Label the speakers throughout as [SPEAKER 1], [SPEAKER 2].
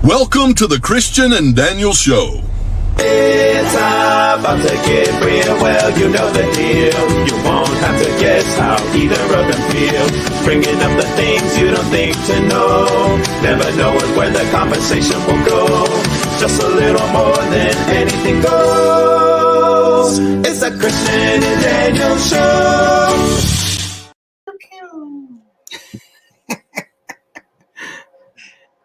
[SPEAKER 1] Welcome to the Christian and Daniel Show.
[SPEAKER 2] It's about to get real, well, you know the deal. You won't have to guess how either of them feel. Bringing up the things you don't think to know. Never knowing where the conversation will go. Just a little more than anything goes. It's the Christian and Daniel Show.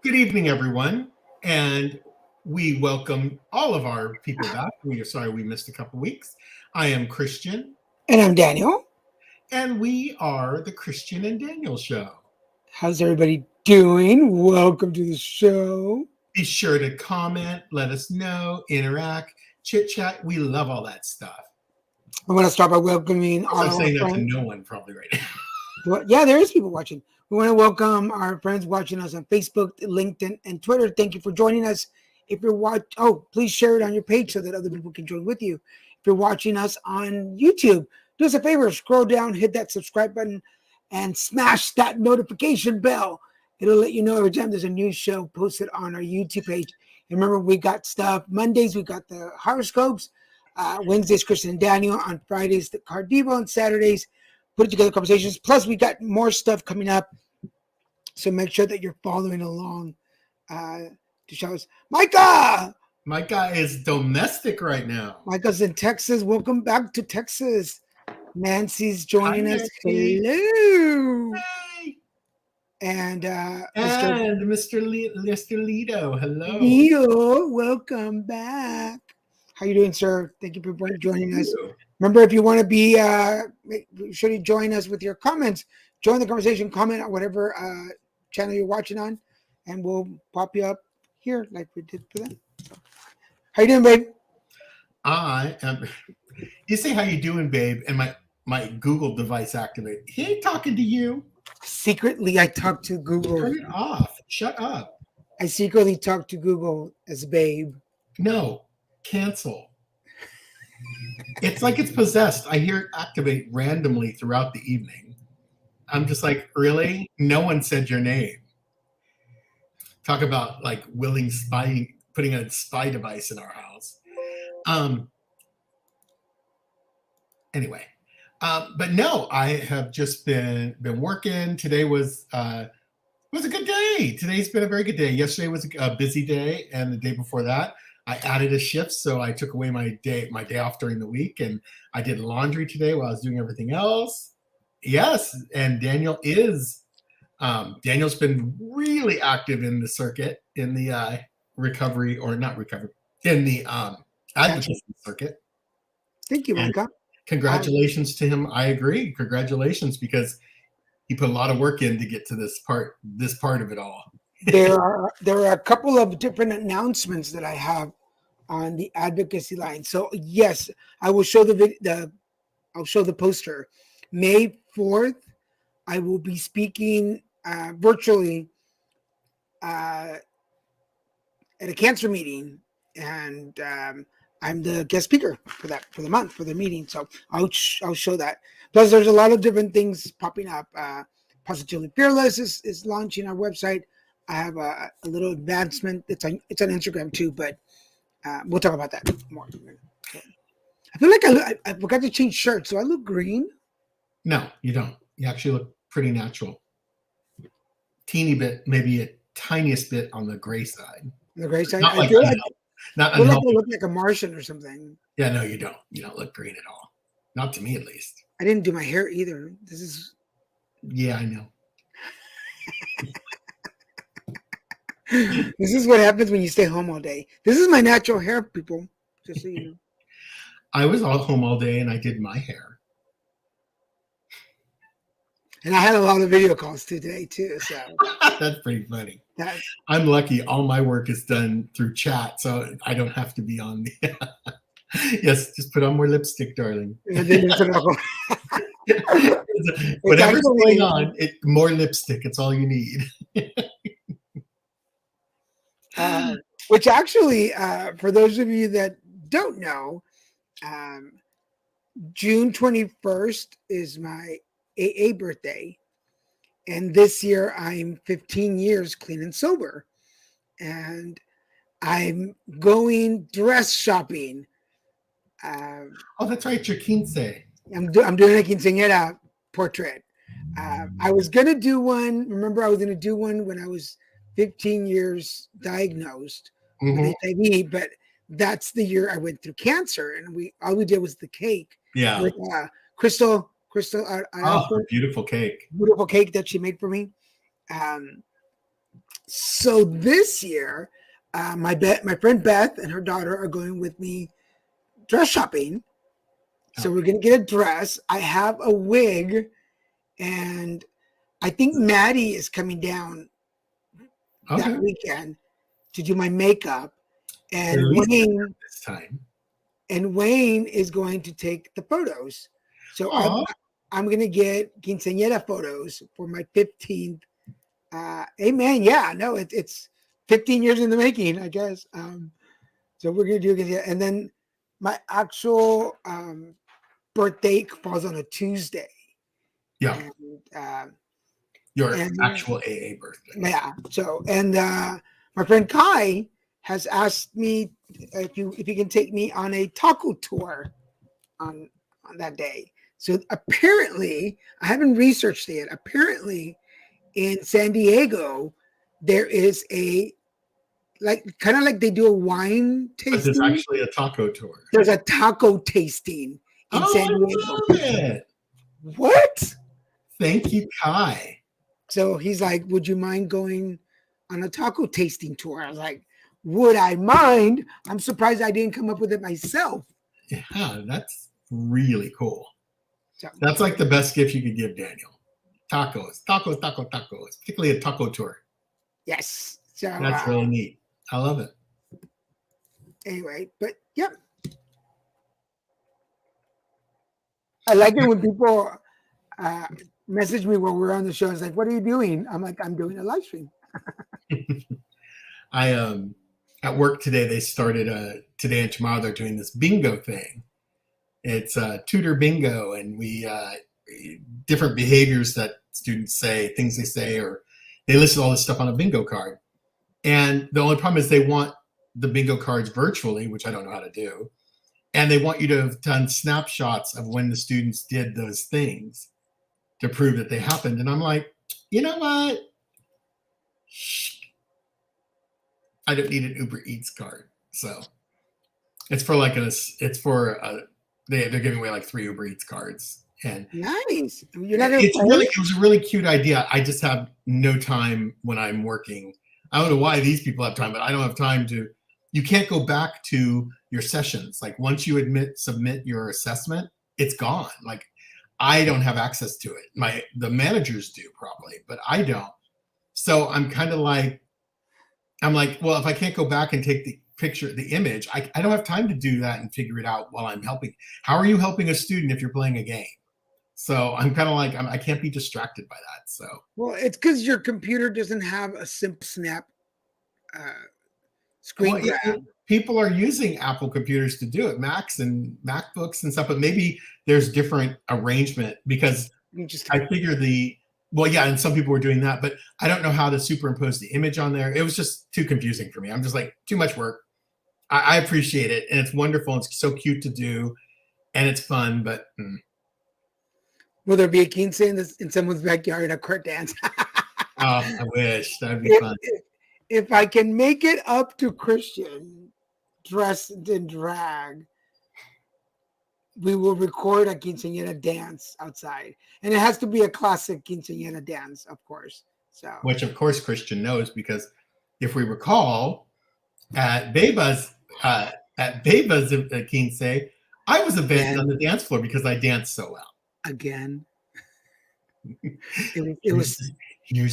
[SPEAKER 3] Good evening, everyone, and we welcome all of our people back. We are sorry we missed a couple weeks. I am Christian.
[SPEAKER 4] And I'm Daniel.
[SPEAKER 3] And we are the Christian and Daniel Show.
[SPEAKER 4] How's everybody doing? Welcome to the show.
[SPEAKER 3] Be sure to comment, let us know, interact, chit-chat. We love all that stuff.
[SPEAKER 4] I want to start by welcoming all
[SPEAKER 3] I'm
[SPEAKER 4] our
[SPEAKER 3] saying that to
[SPEAKER 4] friends.
[SPEAKER 3] no one probably right now.
[SPEAKER 4] Well, yeah, there is people watching. We want to welcome our friends watching us on Facebook, LinkedIn, and Twitter. Thank you for joining us. If you're please share it on your page so that other people can join with you. If you're watching us on YouTube, do us a favor, scroll down, hit that subscribe button, and smash that notification bell. It'll let you know every time there's a new show posted on our YouTube page. And remember, we got stuff. Mondays, we got the horoscopes. Wednesdays, Christian and Daniel. On Fridays, the Card Devo. On Saturdays, Put It Together Conversations. Plus, we got more stuff coming up. So make sure that you're following along to show us. Micah
[SPEAKER 3] is domestic right now.
[SPEAKER 4] Micah's in Texas. Welcome back to Texas. Nancy's joining us.
[SPEAKER 3] Nancy.
[SPEAKER 4] Hello.
[SPEAKER 3] Hey.
[SPEAKER 4] And
[SPEAKER 3] Mr. Lido, hello.
[SPEAKER 4] Leo, welcome back. How you doing, sir? Thank you for joining us. Remember, if you want to be, make sure you join us with your comments. Join the conversation, comment on whatever channel you're watching on, and we'll pop you up here like we did for them. So, how you doing, babe?
[SPEAKER 3] I am. You say how you doing, babe, and my Google device activated. He ain't talking to you.
[SPEAKER 4] Secretly, I talk to Google.
[SPEAKER 3] Turn it off. Shut up.
[SPEAKER 4] I secretly talk to Google as babe.
[SPEAKER 3] No, cancel. It's like it's possessed. I hear it activate randomly throughout the evening. I'm just like, really? No one said your name. Talk about like willing spy, putting a spy device in our house. Anyway, but no, I have just been working. Today was a good day. Today's been a very good day. Yesterday was a busy day, and the day before that, I added a shift, so I took away my day off during the week, and I did laundry today while I was doing everything else. Yes, and Daniel's been really active in the circuit, in the in the advocacy circuit.
[SPEAKER 4] Thank you, Micah.
[SPEAKER 3] Congratulations to him. I agree. Congratulations, because he put a lot of work in to get to this part of it all.
[SPEAKER 4] There are a couple of different announcements that I have on the advocacy line. So yes, I will show I'll show the poster. May 4th, I will be speaking virtually at a cancer meeting, and I'm the guest speaker for the meeting. So I'll show that. Plus, there's a lot of different things popping up. Positively Fearless is launching our website. I have a little advancement. It's on Instagram too, but we'll talk about that more. I feel like I forgot to change shirts. Do I look green?
[SPEAKER 3] No, you don't. You actually look pretty natural. Teeny bit, maybe a tiniest bit on the gray side.
[SPEAKER 4] The gray side?
[SPEAKER 3] Not
[SPEAKER 4] I
[SPEAKER 3] like
[SPEAKER 4] feel like
[SPEAKER 3] not
[SPEAKER 4] I look like a Martian or something.
[SPEAKER 3] Yeah, no, you don't. You don't look green at all. Not to me, at least.
[SPEAKER 4] I didn't do my hair either.
[SPEAKER 3] Yeah, I know.
[SPEAKER 4] This is what happens when you stay home all day. This is my natural hair, people. Just so you know.
[SPEAKER 3] I was all home all day, and I did my hair.
[SPEAKER 4] And I had a lot of video calls today too. So
[SPEAKER 3] that's pretty funny. I'm lucky. All my work is done through chat, so I don't have to be on the. Yes, just put on more lipstick, darling. Whatever's going on, more lipstick. It's all you need.
[SPEAKER 4] Which actually, for those of you that don't know, June 21st is my AA birthday. And this year I'm 15 years clean and sober. and I'm going dress shopping.
[SPEAKER 3] Oh, that's right, your quince.
[SPEAKER 4] I'm doing a quinceañera portrait. I was gonna do one. Remember, I was gonna do one when I was 15 years diagnosed with HIV, but that's the year I went through cancer, and all we did was the cake.
[SPEAKER 3] Yeah.
[SPEAKER 4] With Crystal,
[SPEAKER 3] beautiful cake.
[SPEAKER 4] Beautiful cake that she made for me. So this year, my friend Beth and her daughter are going with me dress shopping. So we're going to get a dress. I have a wig, and I think Maddie is coming down that weekend to do my makeup. And Wayne
[SPEAKER 3] this time.
[SPEAKER 4] And Wayne is going to take the photos. So I'm going to get quinceañera photos for my 15th. Amen. Yeah, no, it's 15 years in the making, I guess. So we're going to do it. And then my actual birthday falls on a Tuesday.
[SPEAKER 3] Yeah.
[SPEAKER 4] And,
[SPEAKER 3] your actual AA birthday.
[SPEAKER 4] Yeah. So, and my friend Kai has asked me if you can take me on a taco tour on that day. So apparently, I haven't researched it yet. Apparently, in San Diego, there is kind of like they do a wine tasting.
[SPEAKER 3] But there's actually a taco tour.
[SPEAKER 4] There's a taco tasting in San Diego.
[SPEAKER 3] I love it.
[SPEAKER 4] What?
[SPEAKER 3] Thank you, Kai.
[SPEAKER 4] So he's like, would you mind going on a taco tasting tour? I was like, would I mind? I'm surprised I didn't come up with it myself.
[SPEAKER 3] Yeah, that's really cool.
[SPEAKER 4] So,
[SPEAKER 3] that's like the best gift you could give Daniel. Tacos, particularly a taco tour.
[SPEAKER 4] Yes. So
[SPEAKER 3] that's really neat. I love it.
[SPEAKER 4] Anyway, but yep. I like it when people message me when we're on the show. It's like, what are you doing? I'm like, I'm doing a live stream.
[SPEAKER 3] I at work today, they started today and tomorrow they're doing this bingo thing. It's tutor bingo, and we different behaviors that students say, things they say, or they list all this stuff on a bingo card. And the only problem is they want the bingo cards virtually, which I don't know how to do. And they want you to have done snapshots of when the students did those things to prove that they happened. And I'm like, you know what? I don't need an Uber Eats card. So it's for they're giving away like 3 Uber Eats cards. And
[SPEAKER 4] nice.
[SPEAKER 3] It was a really cute idea. I just have no time when I'm working. I don't know why these people have time, but I don't have time you can't go back to your sessions. Like once you submit your assessment, it's gone. Like I don't have access to it. The managers do probably, but I don't. So I'm kind of like, well, if I can't go back and take the picture, the image, I don't have time to do that and figure it out while I'm helping. How are you helping a student if you're playing a game? So I'm kind of like, I can't be distracted by that. So,
[SPEAKER 4] well, it's because your computer doesn't have a simple snap screen grab.
[SPEAKER 3] People are using Apple computers to do it, Macs and MacBooks and stuff, but maybe there's different arrangement because I figure and some people were doing that, but I don't know how to superimpose the image on there. It was just too confusing for me. I'm just like, too much work. I appreciate it, and it's wonderful. It's so cute to do, and it's fun, but...
[SPEAKER 4] Will there be a quince in someone's backyard, a court dance?
[SPEAKER 3] I wish. That'd be fun.
[SPEAKER 4] If I can make it up to Christian dressed in drag, we will record a quinceañera dance outside. And it has to be a classic quinceañera dance, of course. So, which,
[SPEAKER 3] of course, Christian knows, because if we recall, at Beba's quince, I was abandoned on the dance floor because I danced so well.
[SPEAKER 4] Again. Here's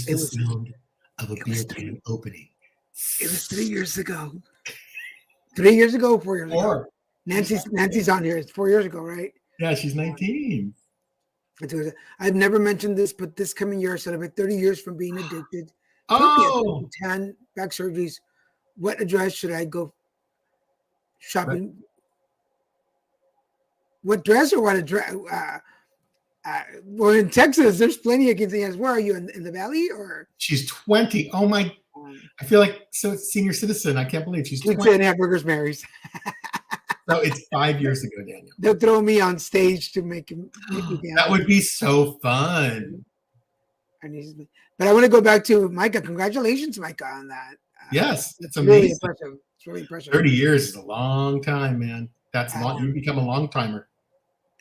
[SPEAKER 3] the sound of a beer can opening.
[SPEAKER 4] It was 3 years ago. 3 years ago, 4 years ago. Nancy's on here. It's 4 years ago, right?
[SPEAKER 3] Yeah, she's 19.
[SPEAKER 4] I've never mentioned this, but this coming year I celebrate 30 years from being addicted. 10 back surgeries. What address should I go shopping? What dress or what address? Well, in Texas, there's plenty of quinceañeras. Where are you, in the valley or?
[SPEAKER 3] She's 20. Oh my! I feel like so senior citizen. I can't believe she's
[SPEAKER 4] Pizza
[SPEAKER 3] 20.
[SPEAKER 4] and hamburgers, Mary's.
[SPEAKER 3] So it's 5 years ago, Daniel.
[SPEAKER 4] They'll throw me on stage to make me
[SPEAKER 3] That would be so fun.
[SPEAKER 4] But I want to go back to Micah. Congratulations, Micah, on that.
[SPEAKER 3] Yes, it's
[SPEAKER 4] Really
[SPEAKER 3] amazing.
[SPEAKER 4] impressive. It's really impressive.
[SPEAKER 3] 30 years is a long time, man. That's long. You become a long timer.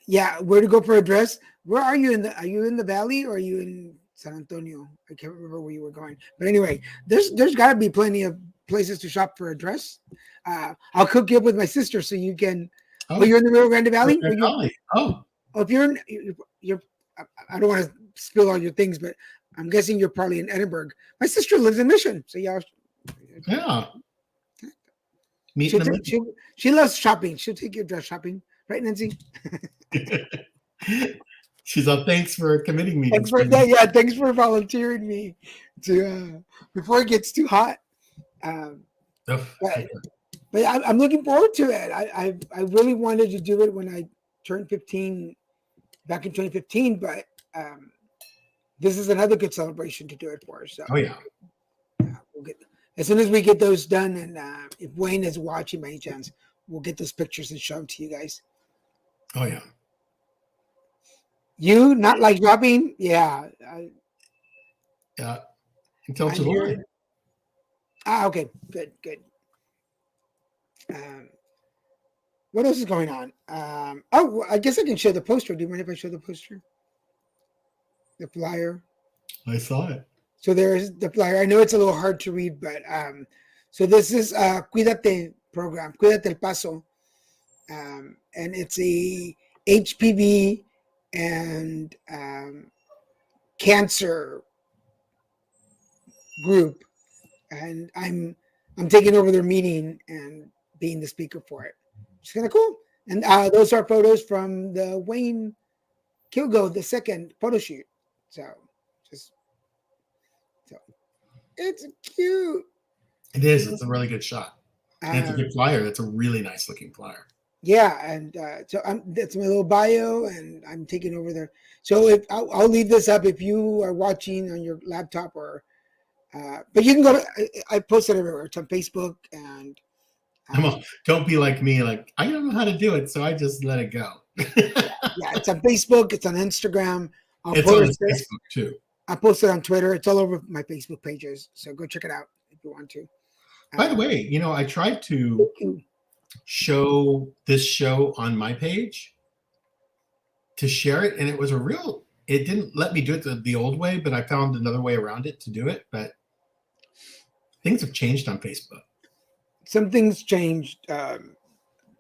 [SPEAKER 4] Yeah, where to go for a dress? Where are you are you in the valley or are you in San Antonio? I can't remember where you were going. But anyway, there's got to be plenty of places to shop for a dress. I'll cook you up with my sister so you can. Oh, you're in the Rio Grande Valley.
[SPEAKER 3] Oh,
[SPEAKER 4] if you're I don't want to spill all your things, but I'm guessing you're probably in Edinburgh. My sister lives in Mission, so y'all.
[SPEAKER 3] Yeah.
[SPEAKER 4] She loves shopping. She'll take your dress shopping, right, Nancy?
[SPEAKER 3] She's all, thanks for committing me.
[SPEAKER 4] Thanks for volunteering me to before it gets too hot. But I'm looking forward to it. I really wanted to do it when I turned 15 back in 2015, but this is another good celebration to do it for. So,
[SPEAKER 3] oh yeah,
[SPEAKER 4] we'll get as soon as we get those done, and if Wayne is watching by any chance, we'll get those pictures and show them to you guys.
[SPEAKER 3] Oh yeah.
[SPEAKER 4] You not like shopping? Yeah.
[SPEAKER 3] Yeah. Until July.
[SPEAKER 4] Okay. Good. What else is going on? I guess I can show the poster. Do you mind if I show the poster? The flyer.
[SPEAKER 3] I saw it.
[SPEAKER 4] So there's the flyer. I know it's a little hard to read, but so this is Cuídate program, Cuídate el Paso, and it's a HPV and cancer group, and I'm taking over their meeting and being the speaker for it. It's kind of cool. And those are photos from the Wayne Kilgo the second photo shoot. So it's cute.
[SPEAKER 3] It is. It's a really good shot. And it's a good flyer. That's a really nice looking flyer.
[SPEAKER 4] Yeah, and so that's my little bio, and I'm taking over there. So if I'll leave this up if you are watching on your laptop or, but you can go to. I post it everywhere. It's on Facebook and.
[SPEAKER 3] Don't be like me. Like I don't know how to do it, so I just let it go.
[SPEAKER 4] Yeah, it's on Facebook. It's on Instagram.
[SPEAKER 3] It's on Facebook too.
[SPEAKER 4] I post it on Twitter. It's all over my Facebook pages. So go check it out if you want to.
[SPEAKER 3] By the way, I tried to show this show on my page to share it, and it didn't let me do it the old way, but I found another way around it to do it. But things have changed on Facebook.
[SPEAKER 4] Some things changed.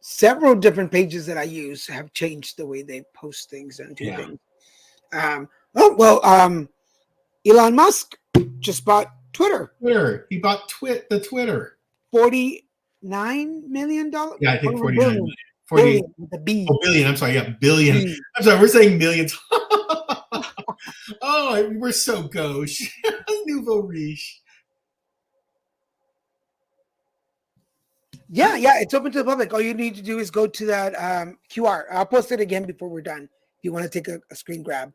[SPEAKER 4] Several different pages that I use have changed the way they post things and do things. Elon Musk just bought Twitter.
[SPEAKER 3] He bought the Twitter.
[SPEAKER 4] $49 million?
[SPEAKER 3] Yeah, I think 49 million. 48
[SPEAKER 4] with a B.
[SPEAKER 3] Oh, billion. I'm sorry. Yeah, billion. I'm sorry. We're saying millions. Oh, we're so gauche. Nouveau riche.
[SPEAKER 4] Yeah, it's open to the public. All you need to do is go to that QR. I'll post it again before we're done. If you want to take a screen grab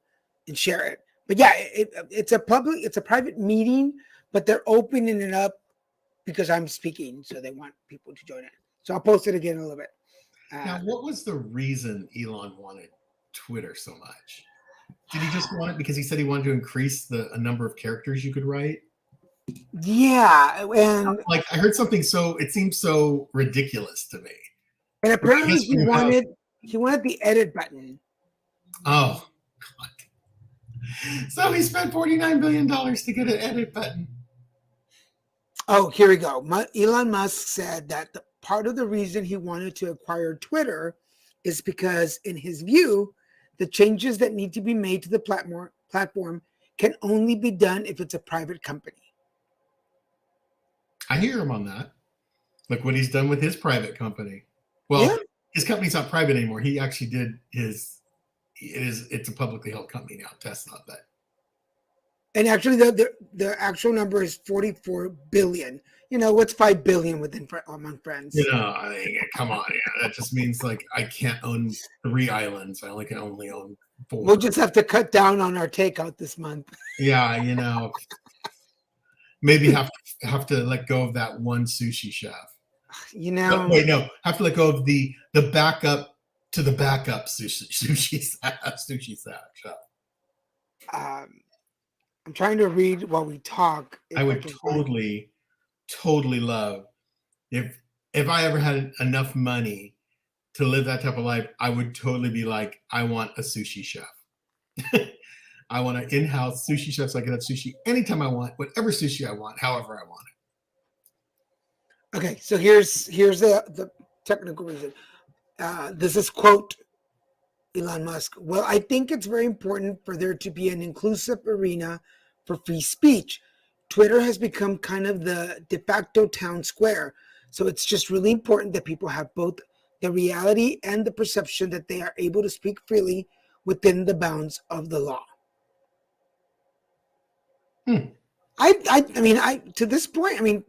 [SPEAKER 4] and share it. But yeah, it's a private meeting, but they're opening it up because I'm speaking, so they want people to join it. So I'll post it again in a little bit.
[SPEAKER 3] Now, what was the reason Elon wanted Twitter so much? Did he just want it because he said he wanted to increase the number of characters you could write?
[SPEAKER 4] Yeah, and
[SPEAKER 3] like I heard something it seems so ridiculous to me.
[SPEAKER 4] And apparently he wanted the edit button.
[SPEAKER 3] Oh, God. So he spent $49 billion to get an edit button.
[SPEAKER 4] Oh, here we go. Elon Musk said that part of the reason he wanted to acquire Twitter is because, in his view, the changes that need to be made to the platform can only be done if it's a private company.
[SPEAKER 3] I hear him on that. Look what he's done with his private company. Well, his company's not private anymore. He actually did it's a publicly held company now, Tesla. But
[SPEAKER 4] and actually, the actual number is 44 billion. What's 5 billion among friends?
[SPEAKER 3] Come on, that just means like I can't own 3 islands. I can only own 4.
[SPEAKER 4] We'll just have to cut down on our takeout this month.
[SPEAKER 3] Yeah, maybe have have to let go of that one sushi chef.
[SPEAKER 4] You know,
[SPEAKER 3] Wait, no, have to let go of the backup to the backup sushi chef.
[SPEAKER 4] I'm trying to read while we talk.
[SPEAKER 3] I
[SPEAKER 4] If I
[SPEAKER 3] would
[SPEAKER 4] can find.
[SPEAKER 3] totally love if I ever had enough money to live that type of life. I would totally be like, I want a sushi chef. I want an in-house sushi chef so I can have sushi anytime I want, whatever sushi I want, however I want it.
[SPEAKER 4] Okay, so here's the technical reason. This is quote Elon Musk. Well, I think it's very important for there to be an inclusive arena for free speech. Twitter has become kind of the de facto town square. So it's just really important that people have both the reality and the perception that they are able to speak freely within the bounds of the law. I mean, to this point, I mean,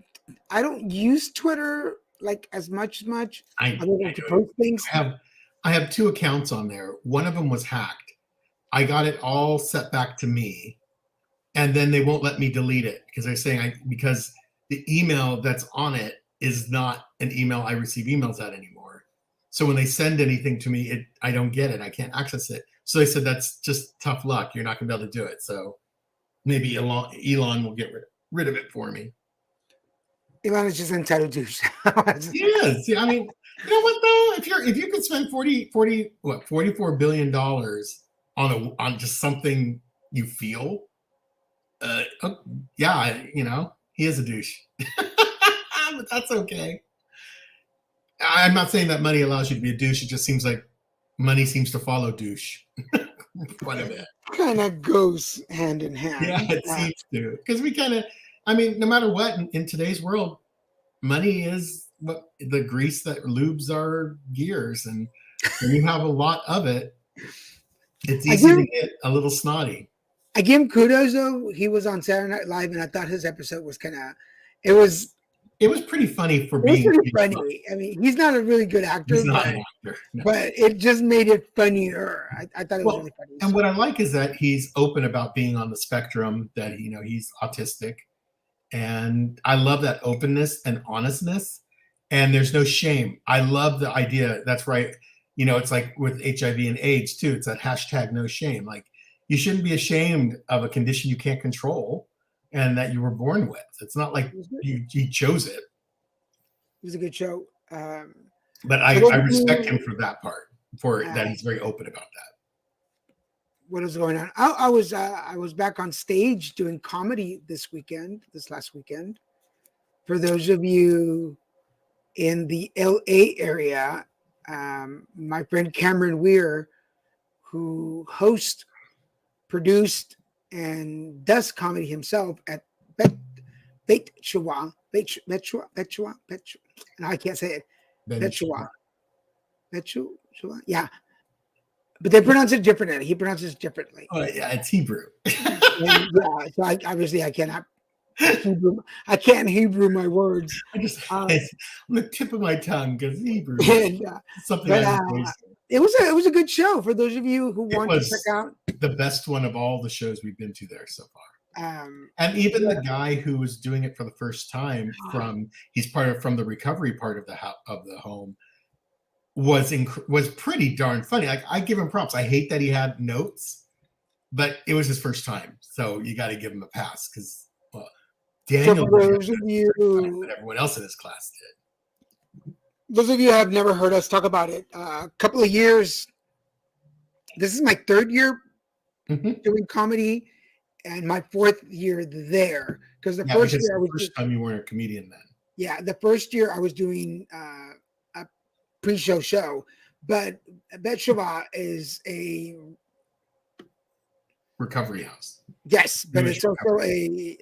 [SPEAKER 4] I don't use Twitter like as much. I don't to post things.
[SPEAKER 3] I have 2 accounts on there. One of them was hacked. I got it all set back to me, and then they won't let me delete it because they're saying because the email that's on it is not an email I receive emails at anymore. So when they send anything to me, I don't get it. I can't access it. So they said that's just tough luck. You're not going to be able to do it. So maybe Elon will get rid of it for me.
[SPEAKER 4] Elon is just entitled to.
[SPEAKER 3] Yes. I mean, you know what though? If you could spend $44 billion on just something you feel, yeah, you know, he is a douche. But that's okay. I'm not saying that money allows you to be a douche. It just seems like money seems to follow douche. Quite a bit.
[SPEAKER 4] Kind of goes hand in hand.
[SPEAKER 3] Yeah, it seems to. Because we kind of, I mean, no matter what, in today's world, money is what the grease that lubes our gears. And when you have a lot of it, it's easy to get a little snotty.
[SPEAKER 4] I give him kudos though. He was on Saturday Night Live, and I thought his episode was it was
[SPEAKER 3] pretty funny for being
[SPEAKER 4] funny. I mean, he's not a really good actor.
[SPEAKER 3] He's not an actor. No.
[SPEAKER 4] But it just made it funnier. I thought it was really funny.
[SPEAKER 3] And what I like is that he's open about being on the spectrum, that, you know, he's autistic. And I love that openness and honestness. And there's no shame. I love the idea. That's right. You know, it's like with HIV and AIDS too. It's that hashtag no shame. Like, you shouldn't be ashamed of a condition you can't control and that you were born with. It's not like you chose it. It
[SPEAKER 4] was a good show.
[SPEAKER 3] But I respect him for that part, that he's very open about that.
[SPEAKER 4] What is going on? I was back on stage doing comedy this last weekend. For those of you in the LA area, my friend Cameron Weir, who hosts, produced, and does comedy himself at Bet Chua. No, I can't say it. Bet Chua. Yeah. But they pronounce it differently. He pronounces it differently.
[SPEAKER 3] Oh, yeah, it's Hebrew.
[SPEAKER 4] Yeah, so I cannot Hebrew. I can't Hebrew my words.
[SPEAKER 3] It's on the tip of my tongue because Hebrew
[SPEAKER 4] and,
[SPEAKER 3] something.
[SPEAKER 4] It was a good show for those of you who want to check out.
[SPEAKER 3] The best one of all the shows we've been to there so far. And even the guy who was doing it for the first time he's from the recovery part of the home was pretty darn funny. Like, I give him props. I hate that he had notes, but it was his first time, so you got to give him a pass because Daniel and everyone else in his class did.
[SPEAKER 4] Those of you who have never heard us talk about it, a couple of years. This is my 3rd year doing comedy, and my 4th year there. Because the first year,
[SPEAKER 3] first time you weren't a comedian then.
[SPEAKER 4] Yeah, the first year I was doing a pre-show show, but Bet Chua is a
[SPEAKER 3] recovery house.
[SPEAKER 4] Yes, but it's also a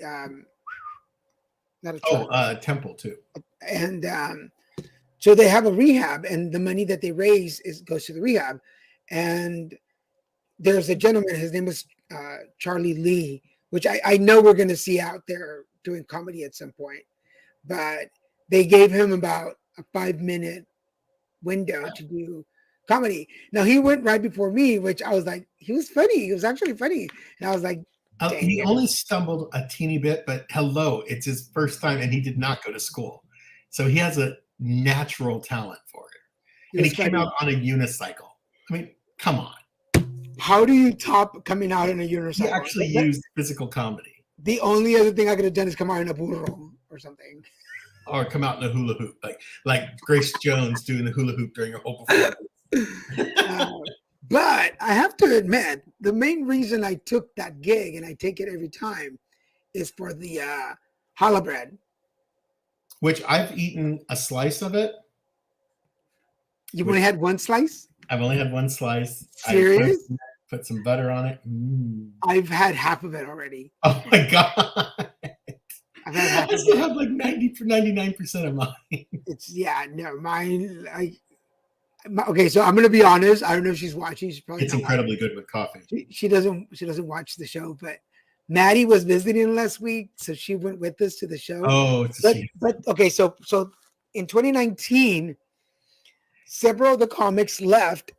[SPEAKER 4] not a church.
[SPEAKER 3] Temple too.
[SPEAKER 4] And so they have a rehab, and the money that they raise goes to the rehab. And there's a gentleman, his name is Charlie Lee, which I know we're going to see out there doing comedy at some point. But they gave him about a 5-minute window to do comedy. Now, he went right before me, which I was like, he was funny. He was actually funny. And I was like, Dang
[SPEAKER 3] He
[SPEAKER 4] it.
[SPEAKER 3] only stumbled a teeny bit, but hello, it's his first time, and he did not go to school, so he has a natural talent for it. And he came out on a unicycle. I mean, come on.
[SPEAKER 4] How do you top coming out in a
[SPEAKER 3] He
[SPEAKER 4] unicycle?
[SPEAKER 3] actually used physical comedy,
[SPEAKER 4] The only other thing I could have done is come out in a burro or something.
[SPEAKER 3] or come out in a hula hoop, like Grace Jones doing the hula hoop during her whole performance.
[SPEAKER 4] But I have to admit, the main reason I took that gig, and I take it every time, is for the challah bread.
[SPEAKER 3] Which I've eaten a slice of it.
[SPEAKER 4] You've only had one slice?
[SPEAKER 3] I've only had one slice.
[SPEAKER 4] Serious?
[SPEAKER 3] I put some butter on it.
[SPEAKER 4] I've had half of it already.
[SPEAKER 3] Oh my god!
[SPEAKER 4] I've had half
[SPEAKER 3] I
[SPEAKER 4] of
[SPEAKER 3] still
[SPEAKER 4] it.
[SPEAKER 3] have like 99% of mine.
[SPEAKER 4] Mine. Okay, so I'm gonna be honest. I don't know if she's watching. She's probably
[SPEAKER 3] It's
[SPEAKER 4] not
[SPEAKER 3] incredibly
[SPEAKER 4] watching.
[SPEAKER 3] good with coffee.
[SPEAKER 4] She doesn't watch the show, but Maddie was visiting last week, so she went with us to the show.
[SPEAKER 3] Oh,
[SPEAKER 4] but okay, so in 2019, several of the comics left,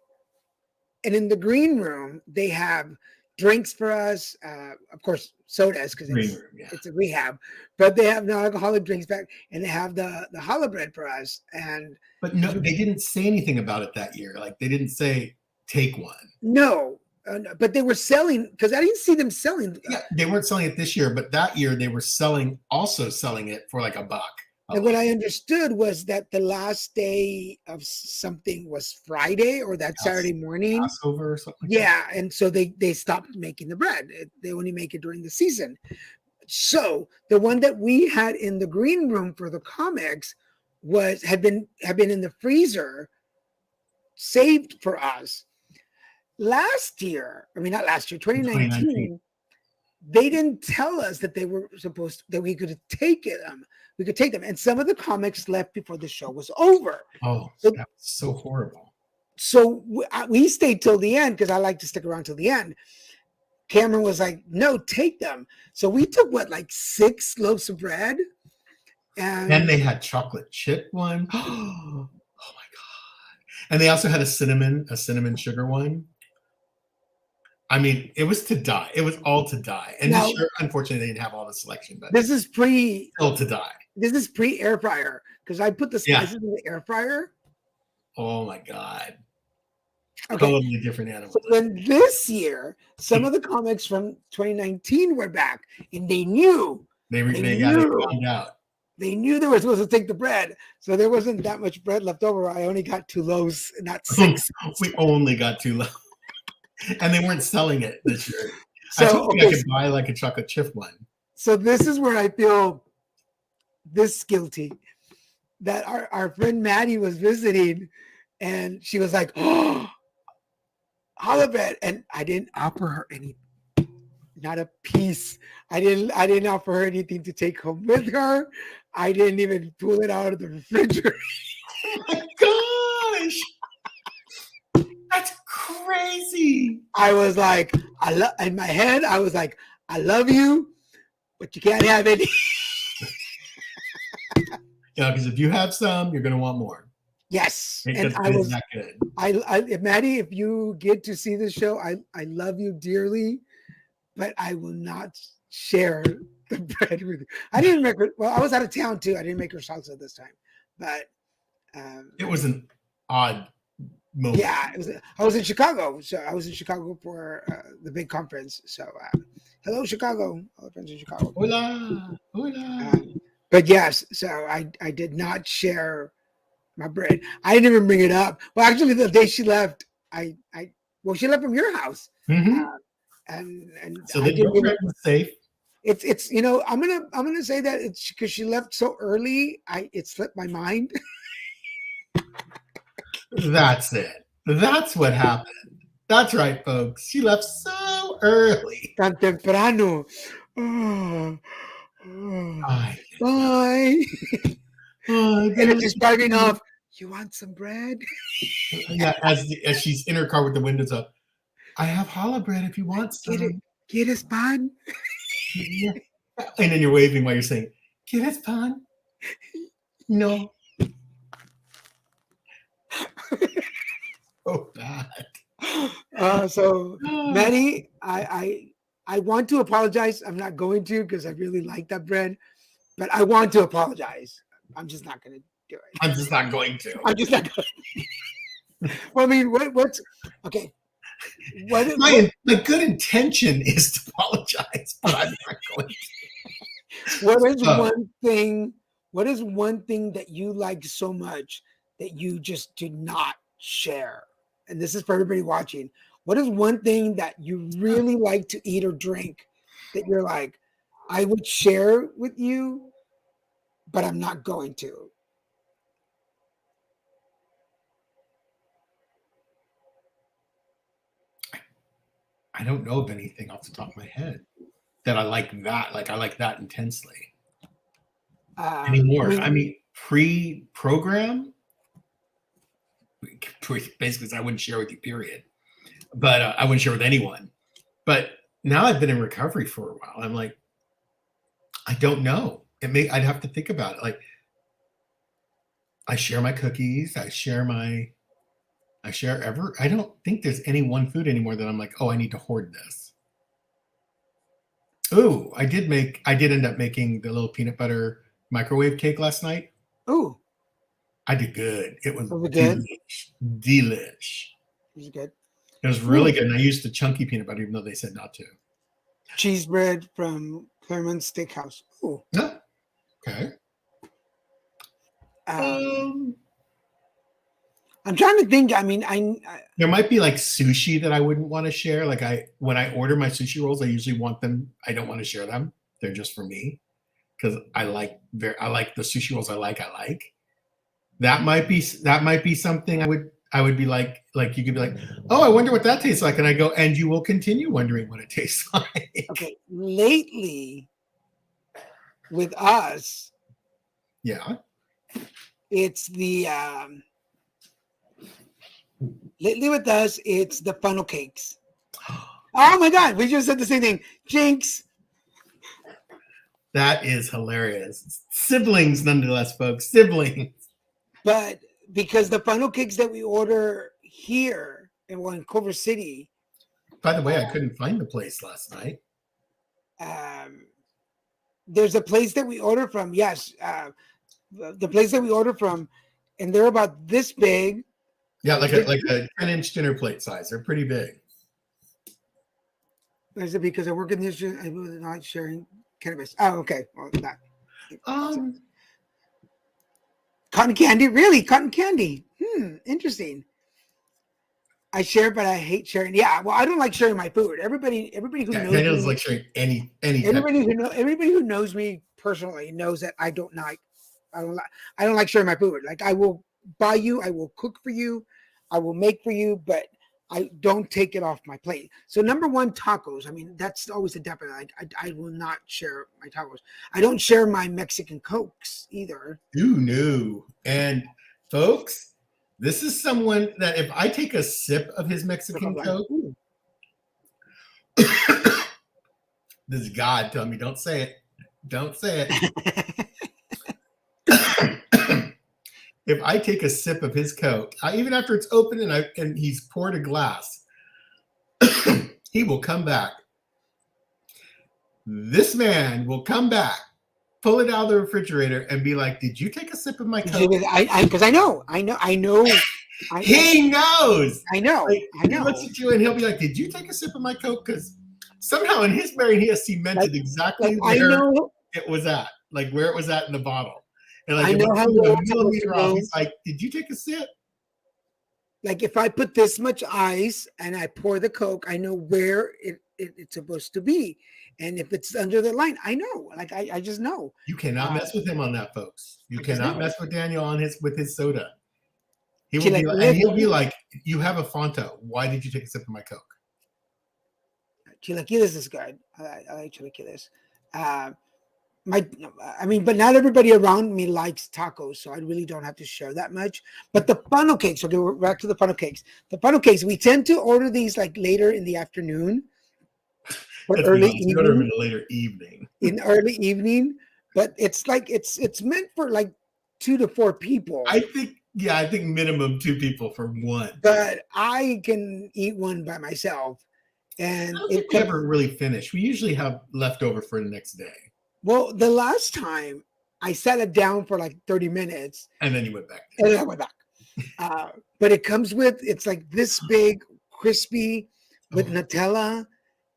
[SPEAKER 4] and in the green room they have drinks for us, of course sodas, because it's a rehab, but they have non-alcoholic drinks back, and they have the challah bread for us.
[SPEAKER 3] But no, they didn't say anything about it that year. Like, they didn't say take one.
[SPEAKER 4] No, but they were selling, because I didn't see them selling.
[SPEAKER 3] Yeah, they weren't selling it this year, but that year they were also selling it for like $1.
[SPEAKER 4] And what I understood was that the last day of something was Friday, or that Saturday morning.
[SPEAKER 3] Passover or something.
[SPEAKER 4] And so they stopped making the bread. They only make it during the season. So the one that we had in the green room for the comics had been in the freezer, saved for us. Last year, 2019, they didn't tell us that they were that we could take them. We could take them, and some of the comics left before the show was over.
[SPEAKER 3] Oh, that was so horrible.
[SPEAKER 4] So we stayed till the end, because I like to stick around till the end. Cameron was like, "No, take them." So we took 6 loaves of bread, and
[SPEAKER 3] then they had chocolate chip one. Oh my god! And they also had a cinnamon sugar one. I mean, it was to die. It was all to die. And this year, unfortunately, they didn't have all the selection. But
[SPEAKER 4] this is
[SPEAKER 3] still to die.
[SPEAKER 4] This is pre-air fryer, because I put the spices in the air fryer.
[SPEAKER 3] Oh my god!
[SPEAKER 4] Okay.
[SPEAKER 3] Totally different animal.
[SPEAKER 4] So then this year, some of the comics from 2019 were back, and they knew
[SPEAKER 3] they got it found out.
[SPEAKER 4] They knew they were supposed to take the bread, so there wasn't that much bread left over. I only got 2 loaves, not 6.
[SPEAKER 3] We only got 2 loaves. And they weren't selling it this year.
[SPEAKER 4] So,
[SPEAKER 3] I told you I could buy like a chocolate chip one.
[SPEAKER 4] So this is where I feel this guilty, that our friend Maddie was visiting, and she was like, "Oh, challah bread," and I didn't offer her not a piece. I didn't offer her anything to take home with her. I didn't even pull it out of the refrigerator.
[SPEAKER 3] Oh my gosh. That's crazy.
[SPEAKER 4] I was like, in my head, I was like, "I love you, but you can't have any."
[SPEAKER 3] Yeah, because if you have some, you're gonna want more.
[SPEAKER 4] Yes,
[SPEAKER 3] and I was not good.
[SPEAKER 4] Maddie, if you get to see this show, I love you dearly, but I will not share the bread with you. I didn't make her. Well, I was out of town too. I didn't make her salsa this time, but
[SPEAKER 3] it was an odd moment.
[SPEAKER 4] Yeah, I was in Chicago, so I was in Chicago for the big conference. So, hello, Chicago, all the friends in Chicago.
[SPEAKER 3] Hola, hola.
[SPEAKER 4] But yes, so I did not share my bread. I didn't even bring it up. Well, actually, the day she left, she left from your house,
[SPEAKER 3] mm-hmm.
[SPEAKER 4] and
[SPEAKER 3] so the bread was safe.
[SPEAKER 4] It's I'm gonna say that it's because she left so early. It slipped my mind.
[SPEAKER 3] That's it. That's what happened. That's right, folks. She left so early.
[SPEAKER 4] Tan temprano. Bye. And it's driving off. You want some bread?
[SPEAKER 3] Yeah, as she's in her car with the windows up. I have challah bread if you want some.
[SPEAKER 4] ¿Quieres pan?
[SPEAKER 3] Yeah. And then you're waving while you're saying, ¿Quieres pan? No. So bad.
[SPEAKER 4] So Maddie, I want to apologize. I'm not going to because I really like that bread, but I want to apologize. I'm just not going to do it.
[SPEAKER 3] I'm just not going to.
[SPEAKER 4] I'm just not going to. Well, I mean, what's okay?
[SPEAKER 3] My good intention is to apologize, but I'm not going to.
[SPEAKER 4] What is one thing? What is one thing that you like so much that you just do not share? And this is for everybody watching. What is one thing that you really like to eat or drink that you're like, I would share with you, but I'm not going to?
[SPEAKER 3] I don't know of anything off the top of my head that I like that. Like I like that intensely anymore. I mean, pre-program, basically, I wouldn't share with you, period. But I wouldn't share with anyone. But now I've been in recovery for a while. I'm like, I don't know. I'd have to think about it. Like, I share my cookies. I don't think there's any one food anymore that I'm like, oh, I need to hoard this. Oh, I did end up making the little peanut butter microwave cake last night.
[SPEAKER 4] Oh,
[SPEAKER 3] I did good. It was
[SPEAKER 4] good.
[SPEAKER 3] Delish.
[SPEAKER 4] It was good.
[SPEAKER 3] It was really good. And I used the chunky peanut butter, even though they said not to.
[SPEAKER 4] Cheese bread from Claremont Steakhouse. Oh,
[SPEAKER 3] no. Okay.
[SPEAKER 4] I'm trying to think. I mean,
[SPEAKER 3] there might be like sushi that I wouldn't want to share. Like when I order my sushi rolls, I usually want them. I don't want to share them. They're just for me because I like the sushi rolls. I like. That might be something I would be like you could be like, oh, I wonder what that tastes like, and I go, and you will continue wondering what it tastes like.
[SPEAKER 4] Okay, lately with us,
[SPEAKER 3] yeah,
[SPEAKER 4] it's the lately with us, it's the funnel cakes. Oh my God, we just said the same thing. Jinx.
[SPEAKER 3] That is hilarious. Siblings, nonetheless, folks. Siblings.
[SPEAKER 4] But because the funnel cakes that we order here in Culver City.
[SPEAKER 3] By the way, I couldn't find the place last night.
[SPEAKER 4] There's a place that we order from. Yes. The place that we order from, and they're about this big.
[SPEAKER 3] Yeah, like a 10-inch dinner plate size. They're pretty big.
[SPEAKER 4] Is it because I work in this? I will not sharing cannabis. Oh, okay. Well, that. Cotton candy, really? Cotton candy. Interesting. I share, but I hate sharing. Yeah, well, I don't like sharing my food. Everybody who knows me
[SPEAKER 3] doesn't like sharing any.
[SPEAKER 4] Everybody who knows me personally knows that I don't like sharing my food. Like I will buy you, I will cook for you, I will make for you, but I don't take it off my plate. So number one, tacos. I mean, that's always a definite. I will not share my tacos. I don't share my Mexican Cokes either.
[SPEAKER 3] Ooh, no. And folks, this is someone that if I take a sip of his Mexican Coke, this is God telling me, don't say it. Don't say it. If I take a sip of his Coke, even after it's open and he's poured a glass, he will come back. This man will come back, pull it out of the refrigerator, and be like, "Did you take a sip of my Coke?"
[SPEAKER 4] Because I know.
[SPEAKER 3] He knows.
[SPEAKER 4] I know.
[SPEAKER 3] Like, he looks at you and he'll be like, "Did you take a sip of my Coke?" Because somehow in his brain he has cemented exactly where it was at, like where it was at in the bottle. And like,
[SPEAKER 4] I know how
[SPEAKER 3] a millimeter off, he's like, "Did you take a sip?"
[SPEAKER 4] Like if I put this much ice and I pour the Coke, I know where it's supposed to be. And if it's under the line, I know. Like I just know.
[SPEAKER 3] You cannot mess with him on that, folks. You cannot mess with Daniel with his soda. He'll be like, "You have a Fanta. Why did you take a sip of my Coke?"
[SPEAKER 4] Chilaquiles is good. I like chilaquiles. But not everybody around me likes tacos, so I really don't have to share that much. But the funnel cakes, okay, we're back to the funnel cakes. The funnel cakes, we tend to order these like later in the afternoon or early evening.
[SPEAKER 3] Order them in the later evening.
[SPEAKER 4] In early evening, but it's like it's meant for like 2 to 4 people.
[SPEAKER 3] I think minimum 2 people for one.
[SPEAKER 4] But I can eat one by myself,
[SPEAKER 3] I
[SPEAKER 4] and
[SPEAKER 3] don't
[SPEAKER 4] it
[SPEAKER 3] think we ever really finish. We usually have leftover for the next day,
[SPEAKER 4] well, the last time I sat it down for like 30 minutes
[SPEAKER 3] and then you went back.
[SPEAKER 4] and then I went back. But it comes with, it's like this big, crispy with Nutella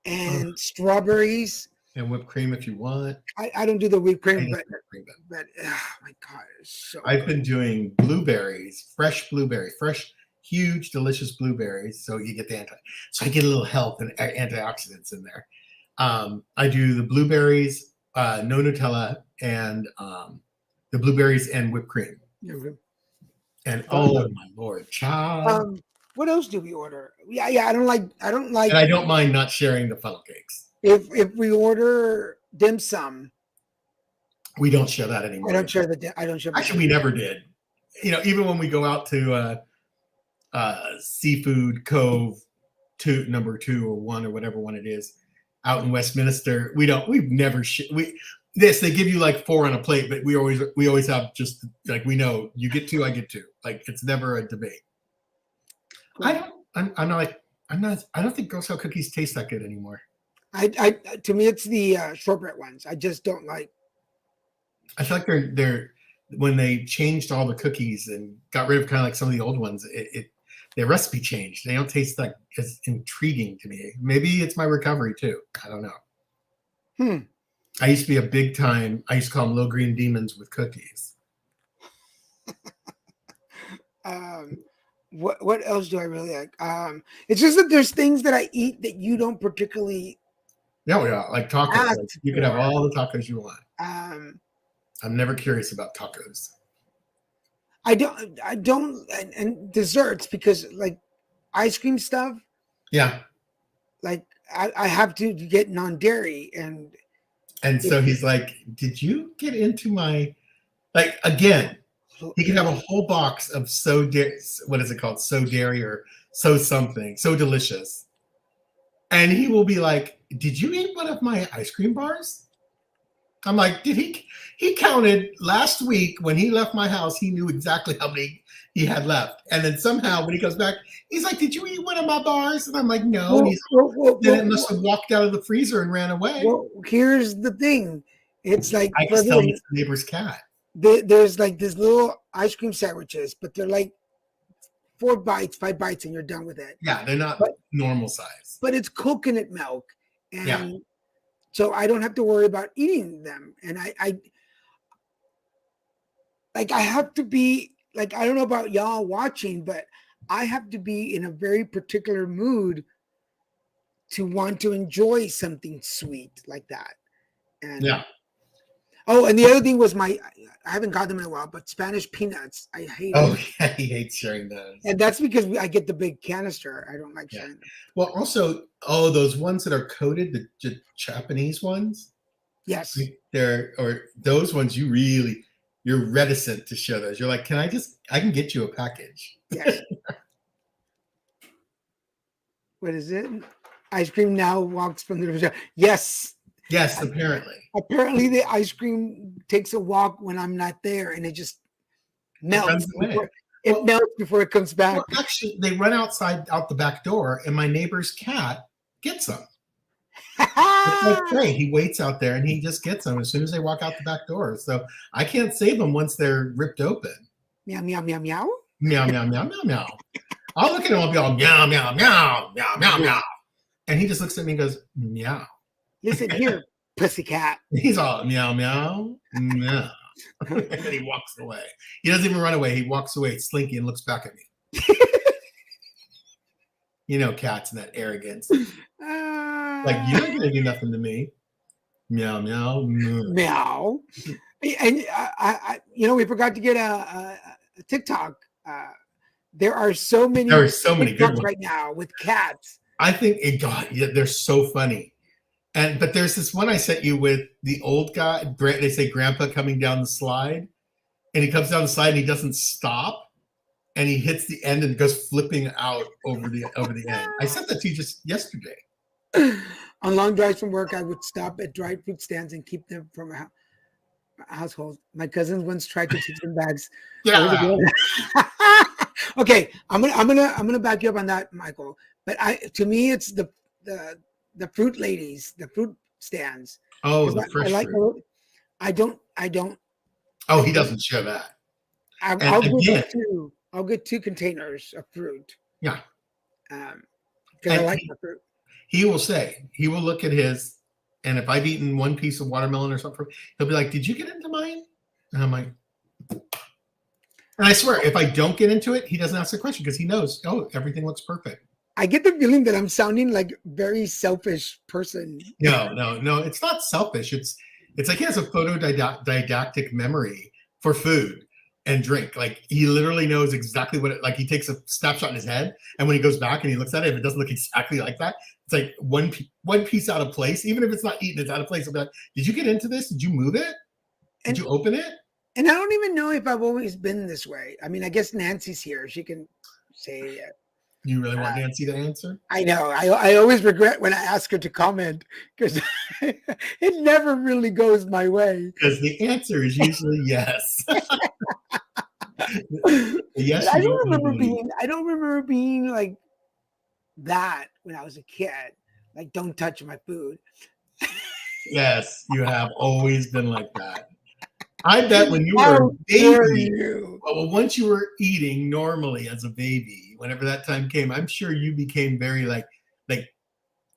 [SPEAKER 4] and strawberries.
[SPEAKER 3] And whipped cream if you want.
[SPEAKER 4] I don't do the whipped
[SPEAKER 3] I
[SPEAKER 4] cream,
[SPEAKER 3] just
[SPEAKER 4] but
[SPEAKER 3] whipped cream, but
[SPEAKER 4] oh my God, it's so
[SPEAKER 3] I've
[SPEAKER 4] good.
[SPEAKER 3] been doing blueberries, fresh, huge, delicious blueberries. So you get so I get a little health and antioxidants in there. I do the blueberries, no Nutella, and the blueberries and whipped cream. And oh my Lord, child.
[SPEAKER 4] What else do we order? Yeah, I don't like
[SPEAKER 3] And I don't mind not sharing the funnel cakes.
[SPEAKER 4] if we order dim sum.
[SPEAKER 3] We don't share that anymore.
[SPEAKER 4] I don't share.
[SPEAKER 3] Actually, we never did. Even when we go out to Seafood Cove number 2 or 1 or whatever one it is out in Westminster, we've never they give you like 4 on a plate, but we always have just like, we know you get 2, I get 2. Like, it's never a debate. I don't think Girl Scout cookies taste that good anymore.
[SPEAKER 4] To me, it's the shortbread ones. I just don't like.
[SPEAKER 3] I feel like they're when they changed all the cookies and got rid of kind of like some of the old ones, their recipe changed. They don't taste like as intriguing to me. Maybe it's my recovery too. I don't know. I used to be I used to call them low green demons with cookies.
[SPEAKER 4] What else do I really like? It's just that there's things that I eat that you don't particularly.
[SPEAKER 3] Yeah, like tacos. Like, you can have all the tacos you want. I'm never curious about tacos.
[SPEAKER 4] I don't, and desserts, because like ice cream stuff.
[SPEAKER 3] Yeah. Like
[SPEAKER 4] I have to get non-dairy,
[SPEAKER 3] and so he's like, "Did you get into my?" Like, again, he can have a whole box of what is it called? So dairy or so something, so delicious, and he will be like, "Did you eat one of my ice cream bars?" I'm like, did he? He counted last week when he left my house. He knew exactly how many he had left. And then somehow when he comes back, he's like, did you eat one of my bars? And I'm like, no. And then it must have walked out of the freezer and ran away.
[SPEAKER 4] Well, here's the thing. It's like,
[SPEAKER 3] I just tell him it's the neighbor's cat.
[SPEAKER 4] There's like these little ice cream sandwiches, but they're like 4 bites, 5 bites, and you're done with it.
[SPEAKER 3] Yeah, they're not normal size.
[SPEAKER 4] But it's coconut milk. And so I don't have to worry about eating them. And I have to be like, I don't know about y'all watching, but I have to be in a very particular mood to want to enjoy something sweet like that. And oh, and the other thing was I haven't got them in a while, but Spanish peanuts. I hate them.
[SPEAKER 3] Oh, yeah, he hates sharing those.
[SPEAKER 4] And that's because I get the big canister. I don't like sharing them.
[SPEAKER 3] Well, also, those ones that are coated, the Japanese ones.
[SPEAKER 4] Yes.
[SPEAKER 3] Those ones you're reticent to share those. You're like, I can get you a package.
[SPEAKER 4] Yes. What is it? Ice cream now walks from the refrigerator. Yes.
[SPEAKER 3] Yes, apparently.
[SPEAKER 4] Apparently the ice cream takes a walk when I'm not there, and it just melts. It melts before it comes back.
[SPEAKER 3] Well, actually, they run out the back door, and my neighbor's cat gets them. It's great. He waits out there, and he just gets them as soon as they walk out the back door. So I can't save them once they're ripped open.
[SPEAKER 4] Meow, meow, meow, meow.
[SPEAKER 3] Meow, meow, meow, meow, meow. I'll look at him, I'll be all meow, meow, meow, meow, meow, meow. And he just looks at me and goes, meow.
[SPEAKER 4] Listen here, pussycat.
[SPEAKER 3] He's all meow, meow, meow. And then he walks away. He doesn't even run away. He walks away slinky and looks back at me. Cats and that arrogance. Like, you're not going to do nothing to me. Meow, meow, meow.
[SPEAKER 4] Meow. And, we forgot to get a TikTok. There are so many
[SPEAKER 3] good ones
[SPEAKER 4] right now with cats.
[SPEAKER 3] I think they're so funny. But there's this one I sent you with the old guy. They say grandpa coming down the slide, and he comes down the slide and he doesn't stop, and he hits the end and goes flipping out over the end. I sent that to you just yesterday.
[SPEAKER 4] On long drives from work, I would stop at dried fruit stands and keep them from a household. My cousins once tried to teach them bags.
[SPEAKER 3] Yeah.
[SPEAKER 4] Okay, I'm gonna back you up on that, Michael. But to me, it's the the fruit ladies, the fruit stands.
[SPEAKER 3] Oh,
[SPEAKER 4] 'Cause
[SPEAKER 3] the fresh
[SPEAKER 4] I like.
[SPEAKER 3] fruit.
[SPEAKER 4] I don't.
[SPEAKER 3] Oh, he doesn't share that. And
[SPEAKER 4] I'll
[SPEAKER 3] again,
[SPEAKER 4] get two. I'll get 2 containers of fruit.
[SPEAKER 3] yeah.
[SPEAKER 4] Because I
[SPEAKER 3] And
[SPEAKER 4] like the fruit.
[SPEAKER 3] he will look at his, and if I've eaten one piece of watermelon or something, he'll be like, "Did you get into mine?" And I'm like, and I swear, if I don't get into it, he doesn't ask the question because he knows, oh, everything looks perfect.
[SPEAKER 4] I get the feeling that I'm sounding like very selfish person.
[SPEAKER 3] No, it's not selfish. It's like he has a photodidactic memory for food and drink. Like he literally knows exactly what it, like he takes a snapshot in his head, and when he goes back and he looks at it, if it doesn't look exactly like that, it's like one piece out of place. Even if it's not eaten, it's out of place. He'll be like, "Did you get into this? Did you move it? Did you open it?"
[SPEAKER 4] And I don't even know if I've always been this way. I mean, I guess Nancy's here. She can say it.
[SPEAKER 3] You really want Nancy to answer?
[SPEAKER 4] I know. I always regret when I ask her to comment because it never really goes my way.
[SPEAKER 3] Because the answer is usually yes. Yes,
[SPEAKER 4] I don't remember being like that when I was a kid. Like, don't touch my food.
[SPEAKER 3] Yes, you have always been like that. I bet when you were a baby, well, once you were eating normally as a baby, whenever that time came, I'm sure you became very like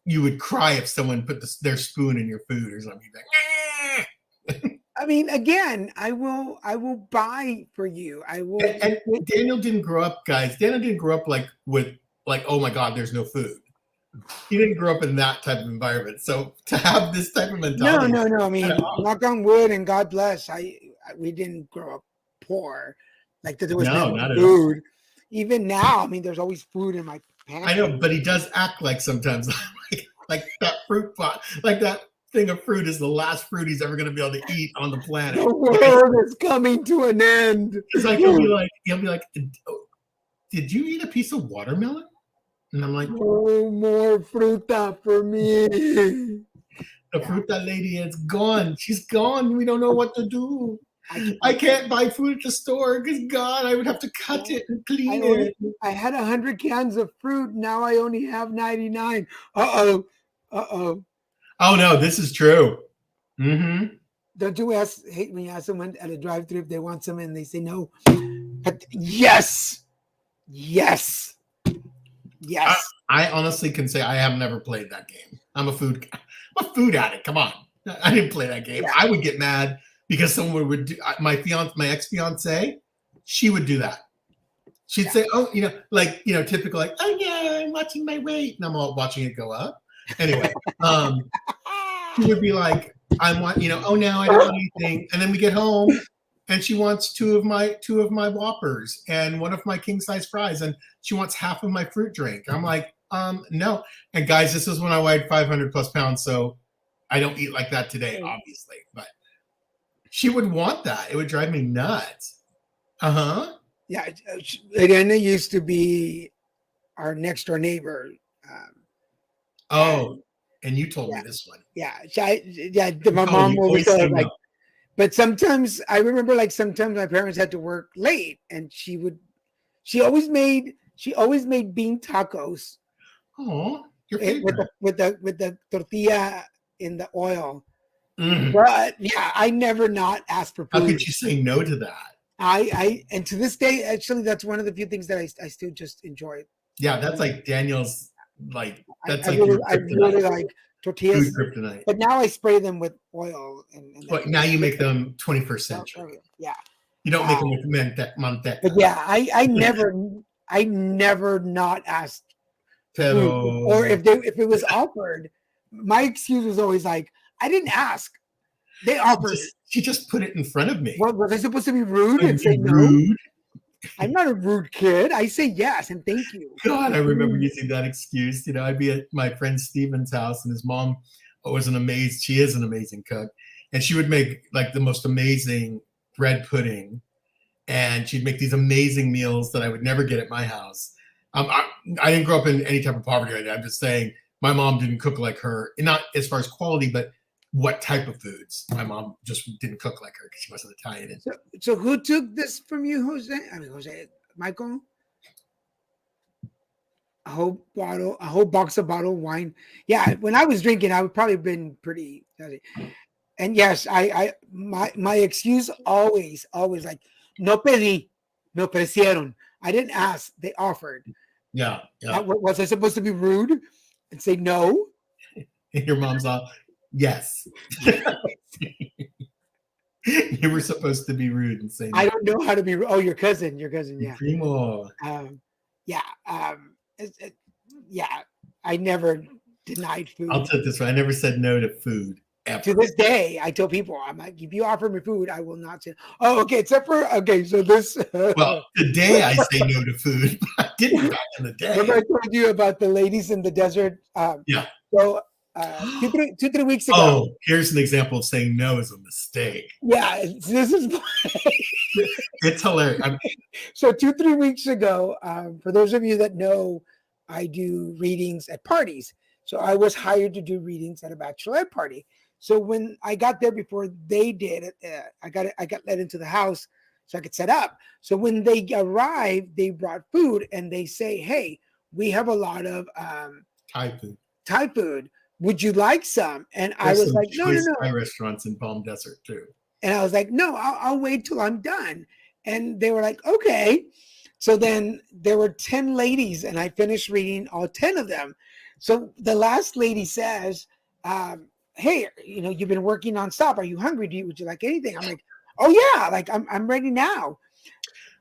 [SPEAKER 3] you would cry if someone put their spoon in your food or something. Like,
[SPEAKER 4] I mean, again, I will buy for you. I will.
[SPEAKER 3] And Daniel didn't grow up, guys. Daniel didn't grow up with oh my God, there's no food. He didn't grow up in that type of environment. So to have this type of mentality.
[SPEAKER 4] No. I mean, knock on wood and God bless. We didn't grow up poor. Like there was no food. Even now, I mean, there's always food in my pantry.
[SPEAKER 3] I know, but he does act like sometimes like that fruit pot, like that thing of fruit is the last fruit he's ever going to be able to eat on the planet.
[SPEAKER 4] The world is coming to an end.
[SPEAKER 3] It's like he'll be like, "Did you eat a piece of watermelon?" And I'm like,
[SPEAKER 4] "No more fruta for me."
[SPEAKER 3] The fruta lady is gone. She's gone. We don't know what to do. I can't buy food at the store because God, I would have to cut it and clean it.
[SPEAKER 4] I had 100 cans of fruit. Now I only have 99. Uh-oh.
[SPEAKER 3] Oh no, this is true. Mm-hmm.
[SPEAKER 4] Don't you hate when you ask someone at a drive-thru if they want some and they say no? But yes.
[SPEAKER 3] I honestly can say I have never played that game. I'm a food addict. Come on. I didn't play that game. Yeah. I would get mad because someone would do my ex-fiance, she would do that. She'd say, "Oh, typical like, oh yeah, I'm watching my weight." And I'm all watching it go up. Anyway, she would be like, oh no, I don't want anything. And then we get home and she wants two of my Whoppers and one of my king size fries, and she wants half of my fruit drink. I'm like, no. And guys, this is when I weighed 500 plus pounds, so I don't eat like that today, obviously. But she would want that. It would drive me nuts.
[SPEAKER 4] Yeah, Irene used to be our next door neighbor.
[SPEAKER 3] And you told me this one.
[SPEAKER 4] Yeah, my mom always said like. But sometimes I remember, like sometimes my parents had to work late, and she always made bean tacos.
[SPEAKER 3] Oh, your
[SPEAKER 4] favorite. With the tortilla in the oil. Mm. But yeah, I never not asked for food.
[SPEAKER 3] How could you say no to that?
[SPEAKER 4] And to this day, actually, that's one of the few things that I still just enjoy.
[SPEAKER 3] Yeah, that's like Daniel's I
[SPEAKER 4] really like tortillas.
[SPEAKER 3] Food kryptonite.
[SPEAKER 4] But now I spray them with oil.
[SPEAKER 3] But now you make them 21st century.
[SPEAKER 4] Yeah.
[SPEAKER 3] You don't make them with manteca.
[SPEAKER 4] But yeah, I never not asked food. Or if it was offered, my excuse was always like, I didn't ask. They offered.
[SPEAKER 3] She just put it in front of me.
[SPEAKER 4] What, was I supposed to be rude and say no? I'm not a rude kid. I say yes and thank you.
[SPEAKER 3] God, I remember using that excuse. I'd be at my friend Steven's house, and his mom she is an amazing cook. And she would make like the most amazing bread pudding. And she'd make these amazing meals that I would never get at my house. I didn't grow up in any type of poverty right now. I'm just saying my mom didn't cook like her, not as far as quality, but what type of foods. My mom just didn't cook like her because she wasn't Italian.
[SPEAKER 4] So who took this from you, Jose? Michael? a whole box of bottled wine. Yeah, when I was drinking, I would probably have been pretty. And yes, my excuse always like no pedí, me ofrecieron. I didn't ask, they offered.
[SPEAKER 3] Yeah.
[SPEAKER 4] Was I supposed to be rude and say no?
[SPEAKER 3] And your mom's all, yes. You were supposed to be rude and say no.
[SPEAKER 4] I don't know how to be. Oh, your cousin, yeah.
[SPEAKER 3] Primo.
[SPEAKER 4] Yeah, yeah. I never denied food.
[SPEAKER 3] I'll put it this way: I never said no to food ever.
[SPEAKER 4] To this day, I tell people, I'm like, if you offer me food, I will not say. Oh, okay. Except for so this.
[SPEAKER 3] Well, today I say no to food. But I didn't back in the day.
[SPEAKER 4] Remember I told you about the ladies in the desert?
[SPEAKER 3] Yeah.
[SPEAKER 4] So 2-3 weeks ago.
[SPEAKER 3] Oh, here's an example of saying no is a mistake.
[SPEAKER 4] Yeah, this is.
[SPEAKER 3] It's hilarious.
[SPEAKER 4] So 2-3 weeks ago, for those of you that know, I do readings at parties. So I was hired to do readings at a bachelorette party. So when I got there before they did, I got let into the house so I could set up. So when they arrived, they brought food and they say, "Hey, we have a lot of Thai food. Would you like some?" And I was like, "No."
[SPEAKER 3] Thai restaurants in Palm Desert too.
[SPEAKER 4] And I was like, "No, I'll wait till I'm done." And they were like, "Okay." So then there were 10 ladies, and I finished reading all 10 of them. So the last lady says, "Hey, you've been working nonstop. Are you hungry? Would you like anything?" I'm like, "Oh yeah, like I'm ready now."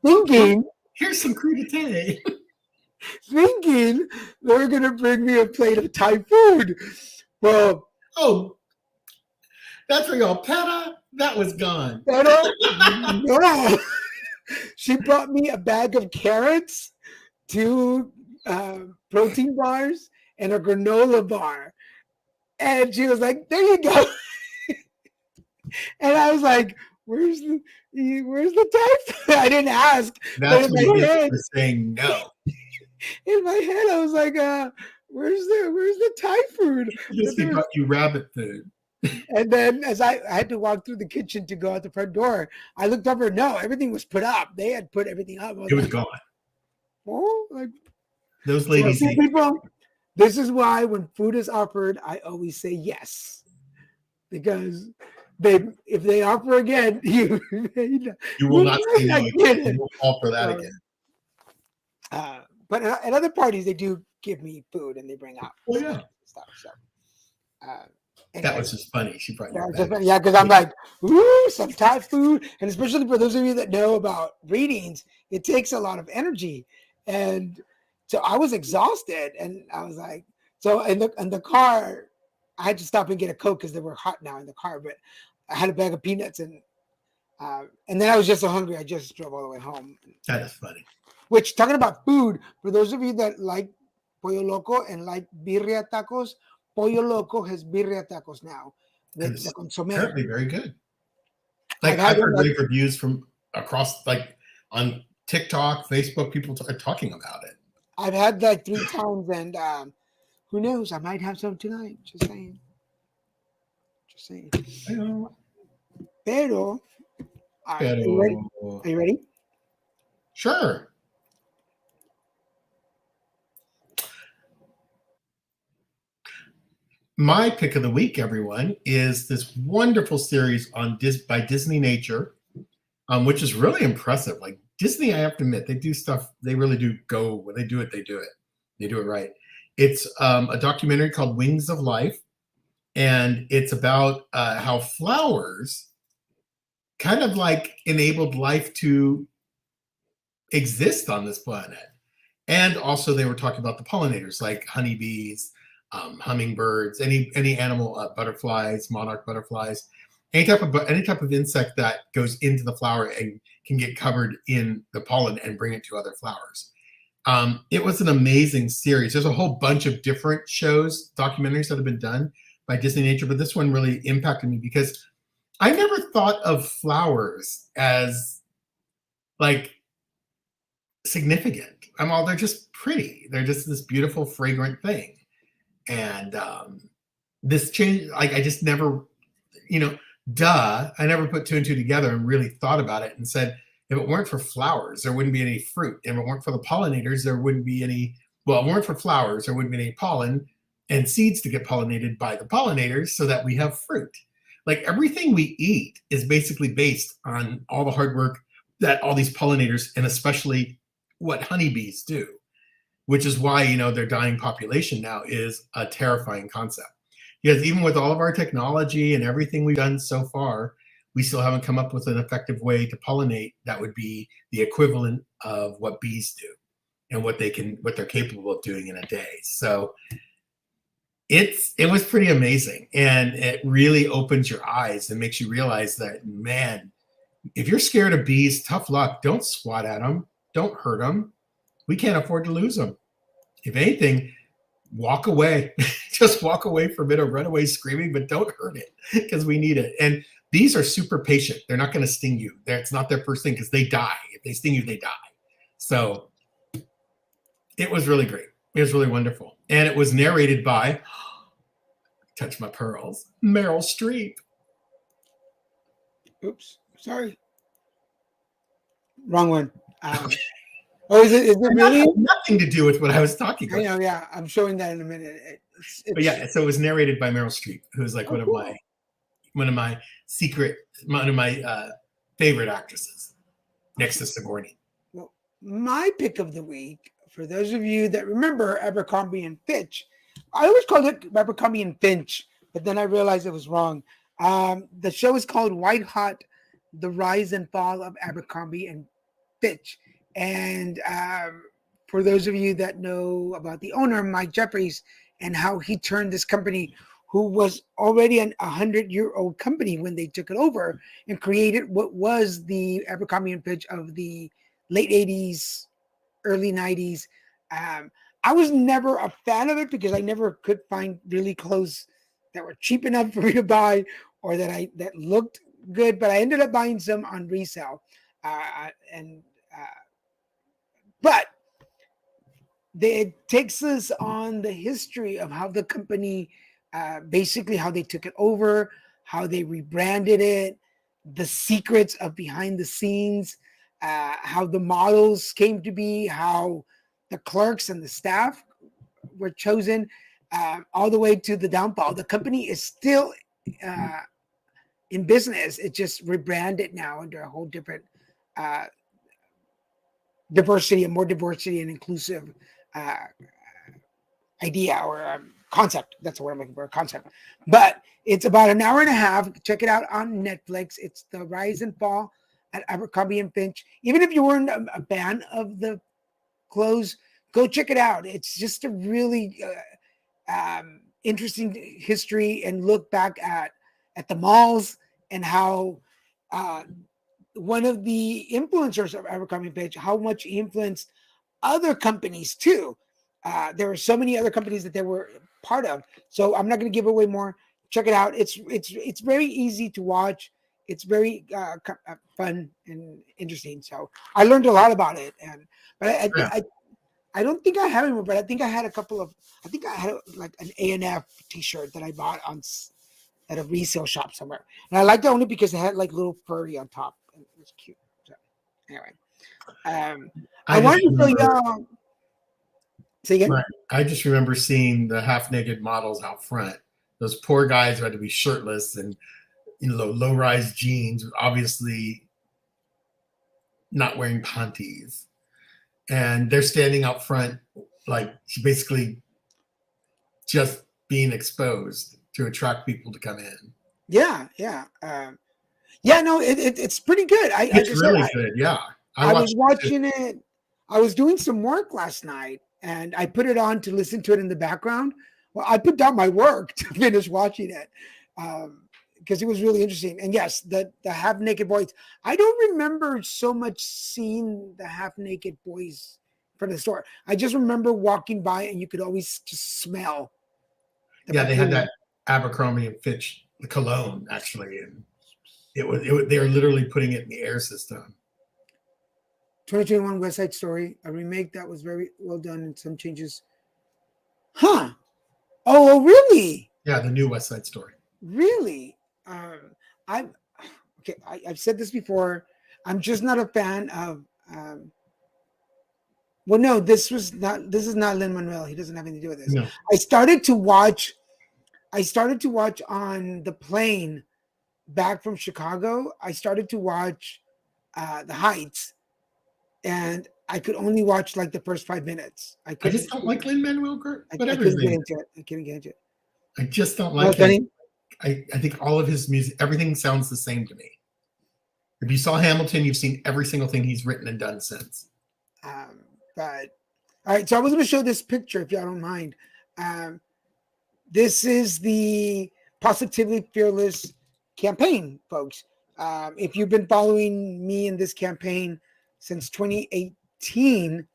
[SPEAKER 4] Thinking,
[SPEAKER 3] here's some crudité.
[SPEAKER 4] Thinking they're gonna bring me a plate of Thai food. Well,
[SPEAKER 3] that's for y'all. Peta, that was gone.
[SPEAKER 4] No. She brought me a bag of carrots, 2 protein bars, and a granola bar. And she was like, "There you go." And I was like, where's the Thai food? I didn't ask.
[SPEAKER 3] That's what you get for saying no.
[SPEAKER 4] In my head, I was like, where's the Thai food?
[SPEAKER 3] He brought you rabbit food.
[SPEAKER 4] And then as I had to walk through the kitchen to go out the front door, I looked over. No, everything was put up. They had put everything up.
[SPEAKER 3] It was gone.
[SPEAKER 4] Oh, like
[SPEAKER 3] those ladies.
[SPEAKER 4] People, this is why when food is offered, I always say yes, because if they offer again, you
[SPEAKER 3] will not say no again. You will fall for that again.
[SPEAKER 4] But at other parties, they do give me food and they bring out stuff. So. Anyway.
[SPEAKER 3] That was just funny. She brought you
[SPEAKER 4] yeah, because I'm like, ooh, some Thai food. And especially for those of you that know about readings, it takes a lot of energy. And so I was exhausted. And I was like, so in the car, I had to stop and get a Coke because they were hot now in the car. But I had a bag of peanuts. And then I was just so hungry, I just drove all the way home.
[SPEAKER 3] That is funny.
[SPEAKER 4] Which, talking about food, for those of you that like Pollo Loco and like birria tacos, Pollo Loco has birria tacos now with the consomme.
[SPEAKER 3] Apparently very good. Like I've heard rave reviews from across, like on TikTok, Facebook, people are talking about it.
[SPEAKER 4] I've had like 3 times, and who knows? I might have some tonight. Just saying. Pero, are you ready?
[SPEAKER 3] Sure. My pick of the week, everyone, is this wonderful series by Disney Nature, which is really impressive. Like Disney, I have to admit, they do stuff. They really do go when they do it. They do it. They do it right. It's a documentary called Wings of Life, and it's about how flowers kind of like enabled life to exist on this planet. And also, they were talking about the pollinators, like honeybees. Hummingbirds, any animal, butterflies, monarch butterflies, any type of insect that goes into the flower and can get covered in the pollen and bring it to other flowers. It was an amazing series. There's a whole bunch of different shows, documentaries that have been done by Disney Nature, but this one really impacted me because I never thought of flowers as like significant. They're just pretty. They're just this beautiful, fragrant thing. And this change, like I just never, I never put 2 and 2 together and really thought about it and said, if it weren't for flowers, there wouldn't be any fruit. If it weren't for the pollinators, there wouldn't be any Well, if it weren't for flowers, there wouldn't be any pollen and seeds to get pollinated by the pollinators so that we have fruit. Like everything we eat is basically based on all the hard work that all these pollinators and especially what honeybees do, which is why, their dying population now is a terrifying concept. Because even with all of our technology and everything we've done so far, we still haven't come up with an effective way to pollinate that would be the equivalent of what bees do and what they're capable of doing in a day. So it was pretty amazing, and it really opens your eyes and makes you realize that, man, if you're scared of bees, tough luck. Don't swat at them. Don't hurt them. We can't afford to lose them. If anything, walk away. Just walk away from it or run away screaming, but don't hurt it because we need it. And bees are super patient. They're not going to sting you. It's not their first thing because they die. If they sting you, they die. So it was really great. It was really wonderful. And it was narrated by, touch my pearls, Meryl Streep.
[SPEAKER 4] Oops, sorry. Wrong one. Is it really?
[SPEAKER 3] Nothing to do with what I was talking about.
[SPEAKER 4] I know, yeah. I'm showing that in a minute.
[SPEAKER 3] But yeah, so it was narrated by Meryl Streep, who's like one of my favorite actresses, next to Sigourney.
[SPEAKER 4] Well, my pick of the week, for those of you that remember Abercrombie and Fitch, I always called it Abercrombie and Finch, but then I realized it was wrong. The show is called White Hot: The Rise and Fall of Abercrombie and Fitch. And for those of you that know about the owner, Mike Jeffries, and how he turned this company, who was already a 100-year-old company when they took it over, and created what was the Abercrombie and Fitch of the late 80s, early 90s. I was never a fan of it because I never could find really clothes that were cheap enough for me to buy or that looked good, but I ended up buying some on resale. But it takes us on the history of how the company, basically how they took it over, how they rebranded it, the secrets of behind the scenes, how the models came to be, how the clerks and the staff were chosen, all the way to the downfall. The company is still in business. It just rebranded now under a whole different diversity and inclusive idea or concept. That's the word I'm looking for, concept. But it's about an hour and a half. Check it out on Netflix. It's The Rise and Fall at Abercrombie and Finch. Even if you weren't a fan of the clothes, go check it out. It's just a really interesting history and look back at the malls and how one of the influencers of Abercrombie & Fitch, how much he influenced other companies too. There were so many other companies that they were part of. So I'm not going to give away more. Check it out. It's very easy to watch. It's very fun and interesting. So I learned a lot about it. But I don't think I have anymore. But I think I had like an A&F T-shirt that I bought at a resale shop somewhere, and I liked it only because it had like little furry on top. It was cute. So anyway, I wanted to tell y'all. Say again.
[SPEAKER 3] Right. I just remember seeing the half-naked models out front. Those poor guys who had to be shirtless and low-rise jeans, obviously not wearing panties, and they're standing out front, like basically just being exposed to attract people to come in.
[SPEAKER 4] Yeah. No, it's pretty good.
[SPEAKER 3] It's really good. Yeah,
[SPEAKER 4] I was watching it. I was doing some work last night, and I put it on to listen to it in the background. Well, I put down my work to finish watching it because it was really interesting. And yes, the half-naked boys. I don't remember so much seeing the half-naked boys in front of the store. I just remember walking by, and you could always just smell.
[SPEAKER 3] They had that Abercrombie and Fitch cologne actually, and they were literally putting it in the air system.
[SPEAKER 4] 2021 West Side Story, a remake that was very well done and some changes. Huh? Oh, really?
[SPEAKER 3] Yeah, the new West Side Story.
[SPEAKER 4] Really? I've said this before. I'm just not a fan of Well, no, this is not Lin-Manuel. He doesn't have anything to do with this.
[SPEAKER 3] No.
[SPEAKER 4] I started to watch on the plane back from Chicago. I started to watch The Heights, and I could only watch like the first 5 minutes. I
[SPEAKER 3] just don't like Lin-Manuel Miranda.
[SPEAKER 4] I
[SPEAKER 3] Whatever
[SPEAKER 4] couldn't
[SPEAKER 3] his
[SPEAKER 4] get
[SPEAKER 3] name.
[SPEAKER 4] into it. I couldn't get into it.
[SPEAKER 3] I just don't
[SPEAKER 4] No,
[SPEAKER 3] like
[SPEAKER 4] Benny?
[SPEAKER 3] him. I think all of his music, everything sounds the same to me. If you saw Hamilton, you've seen every single thing he's written and done since.
[SPEAKER 4] But all right, so I was going to show this picture if y'all don't mind. This is the Positively Fearless campaign, folks. If you've been following me in this campaign since 2018,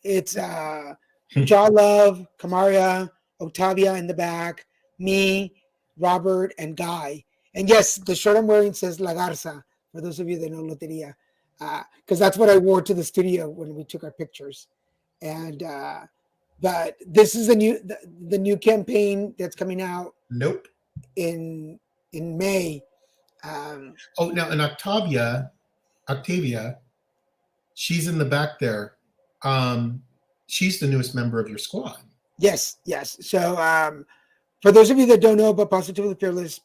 [SPEAKER 4] it's Jaw Love, Kamaria, Octavia in the back, me, Robert, and Guy. And yes, the shirt I'm wearing says La Garza, for those of you that know Loteria, because that's what I wore to the studio when we took our pictures. And but this is the new campaign that's coming out.
[SPEAKER 3] Nope.
[SPEAKER 4] In May.
[SPEAKER 3] Now, and Octavia, she's in the back there. She's the newest member of your squad.
[SPEAKER 4] Yes. So for those of you that don't know about Positively Fearless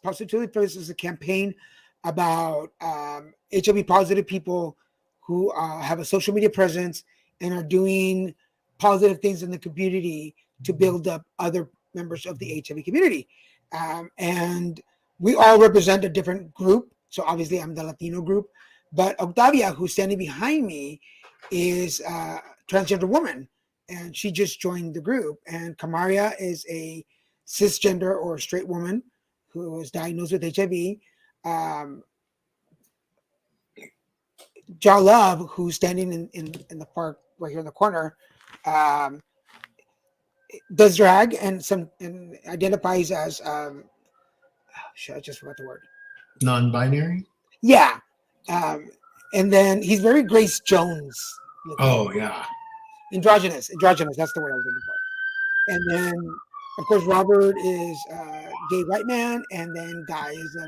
[SPEAKER 4] is a campaign about HIV positive people who have a social media presence and are doing positive things in the community to build up other members of the HIV community. And we all represent a different group. So obviously I'm the Latino group, but Octavia, who's standing behind me, is a transgender woman, and she just joined the group. And Kamaria is a cisgender or straight woman who was diagnosed with HIV. Jaw Love, who's standing in the park right here in the corner, does drag and identifies as I just forgot the word.
[SPEAKER 3] Non-binary?
[SPEAKER 4] Yeah. And then he's very Grace Jones looking.
[SPEAKER 3] Oh, yeah.
[SPEAKER 4] Androgynous. That's the word I was looking for. And then, of course, Robert is a gay white man, and then Guy is a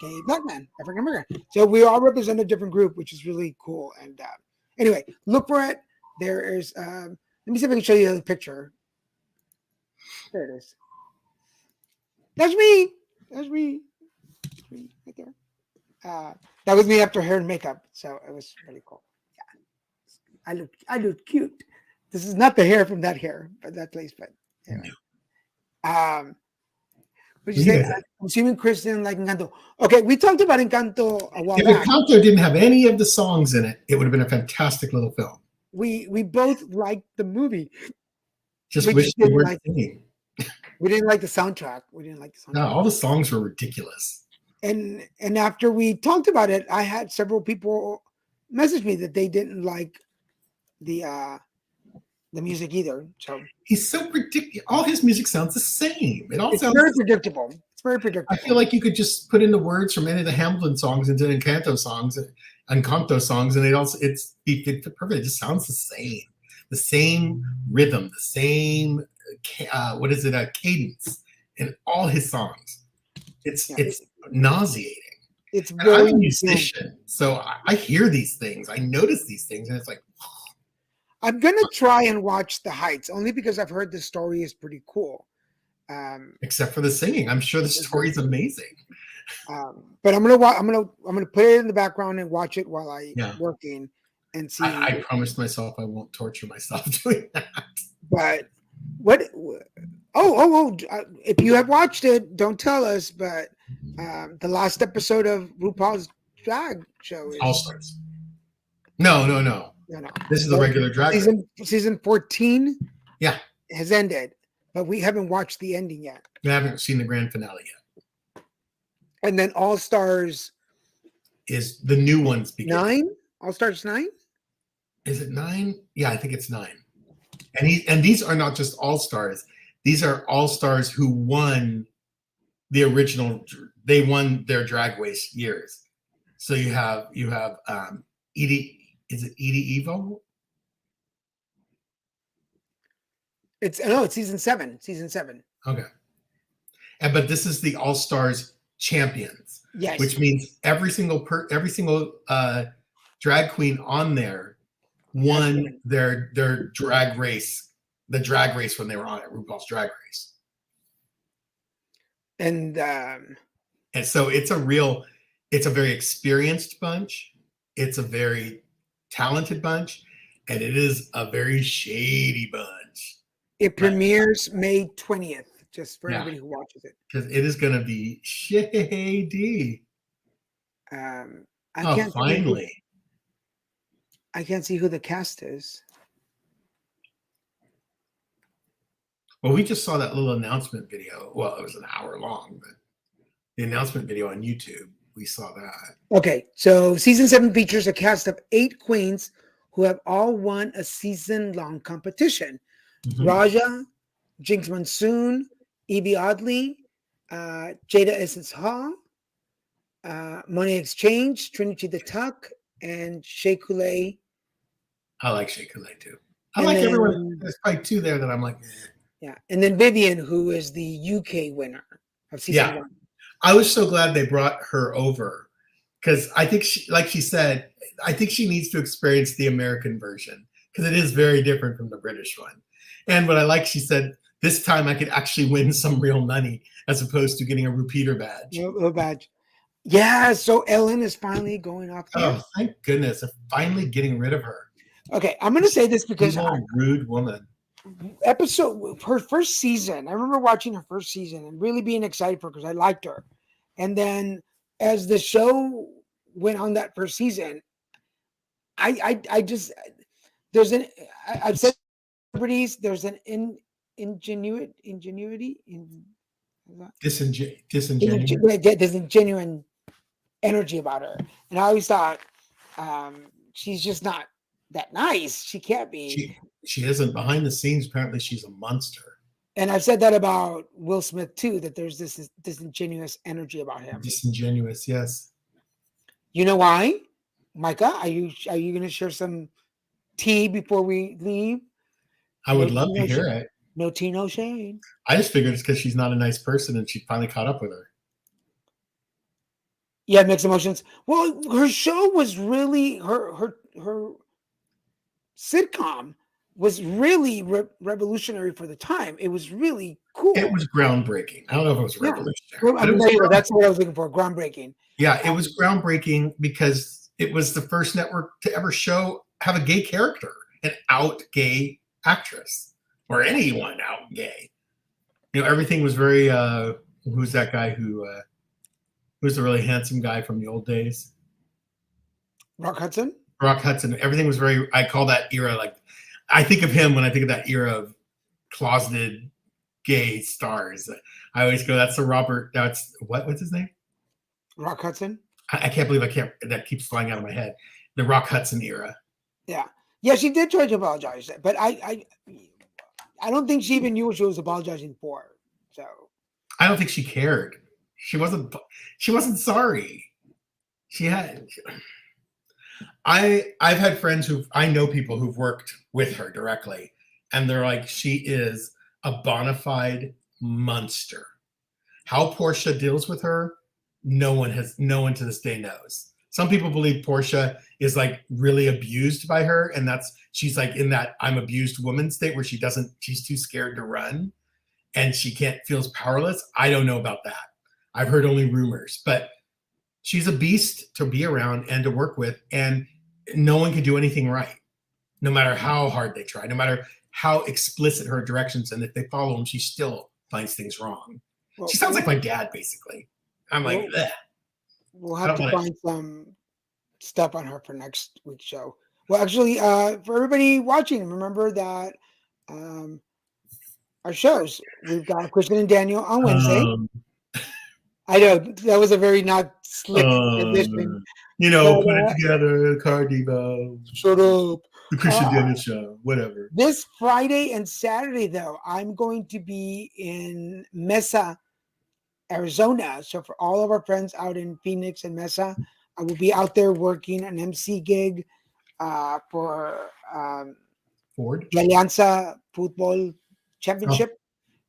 [SPEAKER 4] gay black man, African American. So we all represent a different group, which is really cool. And anyway, look for it. There is, let me see if I can show you the picture. There it is. That's me right there. That was me after hair and makeup, so it was really cool. Yeah, I look cute. This is not the hair from that hair, but that place. But anyway, what you say? I'm assuming Chris didn't like Encanto. Okay, we talked about Encanto a while back.
[SPEAKER 3] If Encanto didn't have any of the songs in it, it would have been a fantastic little film.
[SPEAKER 4] We both liked the movie.
[SPEAKER 3] Just wish they weren't singing.
[SPEAKER 4] We didn't like the soundtrack.
[SPEAKER 3] No, all the songs were ridiculous.
[SPEAKER 4] And after we talked about it, I had several people message me that they didn't like the music either. So
[SPEAKER 3] he's so predictable. All his music sounds the same.
[SPEAKER 4] It's very predictable. I
[SPEAKER 3] feel like you could just put in the words from any of the Hamilton songs into Encanto songs, and it's perfect. It just sounds the same. The same rhythm, the same cadence in all his songs. It's nauseating. I'm a musician, so I hear these things. I notice these things, and it's like,
[SPEAKER 4] I'm gonna try and watch The Heights only because I've heard the story is pretty cool.
[SPEAKER 3] Except for the singing, I'm sure the story is amazing.
[SPEAKER 4] But I'm gonna put it in the background and watch it while I'm working and see.
[SPEAKER 3] I promised myself I won't torture myself doing that.
[SPEAKER 4] But what? If you have watched it, don't tell us. But the last episode of RuPaul's drag show is
[SPEAKER 3] All Stars. No. This is the regular drag.
[SPEAKER 4] Season 14.
[SPEAKER 3] Yeah,
[SPEAKER 4] has ended, but we haven't watched the ending yet.
[SPEAKER 3] We haven't seen the grand finale yet.
[SPEAKER 4] And then All Stars
[SPEAKER 3] is the new ones.
[SPEAKER 4] 9. All Stars 9.
[SPEAKER 3] Is it 9? Yeah, I think it's 9. And these are not just All Stars. These are All Stars who won the original. They won their Drag Race years. So you have Edie. Is it Edie Evo?
[SPEAKER 4] It's season 7. Season 7.
[SPEAKER 3] Okay. But this is the All Stars champions.
[SPEAKER 4] Yes.
[SPEAKER 3] Which means every single drag queen on there won their drag race, the drag race when they were on it, RuPaul's Drag Race.
[SPEAKER 4] And
[SPEAKER 3] so it's a very experienced bunch. It's a very talented bunch, and it is a very shady bunch.
[SPEAKER 4] it premieres May 20th, just for
[SPEAKER 3] Yeah.
[SPEAKER 4] anybody who watches it.
[SPEAKER 3] Because it is going to be shady. Finally.
[SPEAKER 4] I can't see who the cast is.
[SPEAKER 3] Well, we just saw that little announcement video. Well, it was an hour long, but the announcement video on YouTube, we saw that.
[SPEAKER 4] Okay, so season 7 features a cast of 8 queens who have all won a season-long competition.
[SPEAKER 3] Mhm.
[SPEAKER 4] Raja, Jinx Monsoon, Evie Oddly, Jada Essence Hall, Money Exchange, Trinity the Tuck, and Shea Coulee.
[SPEAKER 3] I like Shea Coulee too. I
[SPEAKER 4] And
[SPEAKER 3] like
[SPEAKER 4] then-
[SPEAKER 3] everyone. There's probably 2 there that I'm like,
[SPEAKER 4] Yeah, and then Vivian, who is the UK winner of season 1.
[SPEAKER 3] I was so glad they brought her over because I think like she said, I think she needs to experience the American version because it is very different from the British one. And what I like, she said, this time I could actually win some real money as opposed to getting a repeater badge.
[SPEAKER 4] No badge. Yeah, so Ellen is finally going off here.
[SPEAKER 3] Oh, thank goodness. They're finally getting rid of her.
[SPEAKER 4] Okay, I'm going to say this because
[SPEAKER 3] rude woman.
[SPEAKER 4] her first season, I remember watching her first season and really being excited for her because I liked her. And then as the show went on that first season, I just, I've said celebrities, there's an ingenuity, there's a genuine energy about her. And I always thought she's just not that nice. She can't be.
[SPEAKER 3] She isn't. Behind the scenes, apparently she's a monster.
[SPEAKER 4] And I've said that about Will Smith too, that there's this disingenuous energy about him.
[SPEAKER 3] Disingenuous, yes.
[SPEAKER 4] You know why? Micah, are you going to share some tea before we leave?
[SPEAKER 3] I would love to hear it.
[SPEAKER 4] No tea, no shade.
[SPEAKER 3] I just figured it's because she's not a nice person and she finally caught up with her.
[SPEAKER 4] Yeah, mixed emotions. Well, her show was really her sitcom was really revolutionary for the time. It was really cool.
[SPEAKER 3] It was groundbreaking. I don't know if it was revolutionary.
[SPEAKER 4] Well, that's what I was looking for. Groundbreaking.
[SPEAKER 3] Yeah, it was groundbreaking because it was the first network to ever have a gay character, an out gay actress, or anyone out gay. You know, everything was very. Who's that guy who's the really handsome guy from the old days?
[SPEAKER 4] Rock Hudson.
[SPEAKER 3] Everything was very. I call that era like. I think of him when I think of that era of closeted gay stars. I always go, that's the Robert. That's what's his name?
[SPEAKER 4] Rock Hudson.
[SPEAKER 3] I can't believe that keeps flying out of my head. The Rock Hudson era.
[SPEAKER 4] Yeah, she did try to apologize, but I don't think she even knew what she was apologizing for. So
[SPEAKER 3] I don't think she cared. She wasn't sorry. I've had friends I know people who've worked with her directly, and they're like, she is a bona fide monster. How Portia deals with her, no one to this day knows. Some people believe Portia is like really abused by her, and she's like in that I'm abused woman state where she's too scared to run and feels powerless. I don't know about that. I've heard only rumors, but she's a beast to be around and to work with, and no one can do anything right, no matter how hard they try, no matter how explicit her directions, and if they follow them, she still finds things wrong. She sounds like my dad, basically. I'm like, ugh.
[SPEAKER 4] We'll have to find some stuff on her for next week's show. Well, actually, for everybody watching, remember that our shows, we've got Kristen and Daniel on Wednesday. I know that was a very not slick transition.
[SPEAKER 3] You know, put it together, Cardivo.
[SPEAKER 4] Shut up.
[SPEAKER 3] The Christian Daniel Show, whatever.
[SPEAKER 4] This Friday and Saturday, though, I'm going to be in Mesa, Arizona. So for all of our friends out in Phoenix and Mesa, I will be out there working an MC gig for
[SPEAKER 3] Ford?
[SPEAKER 4] the Alianza Football Championship.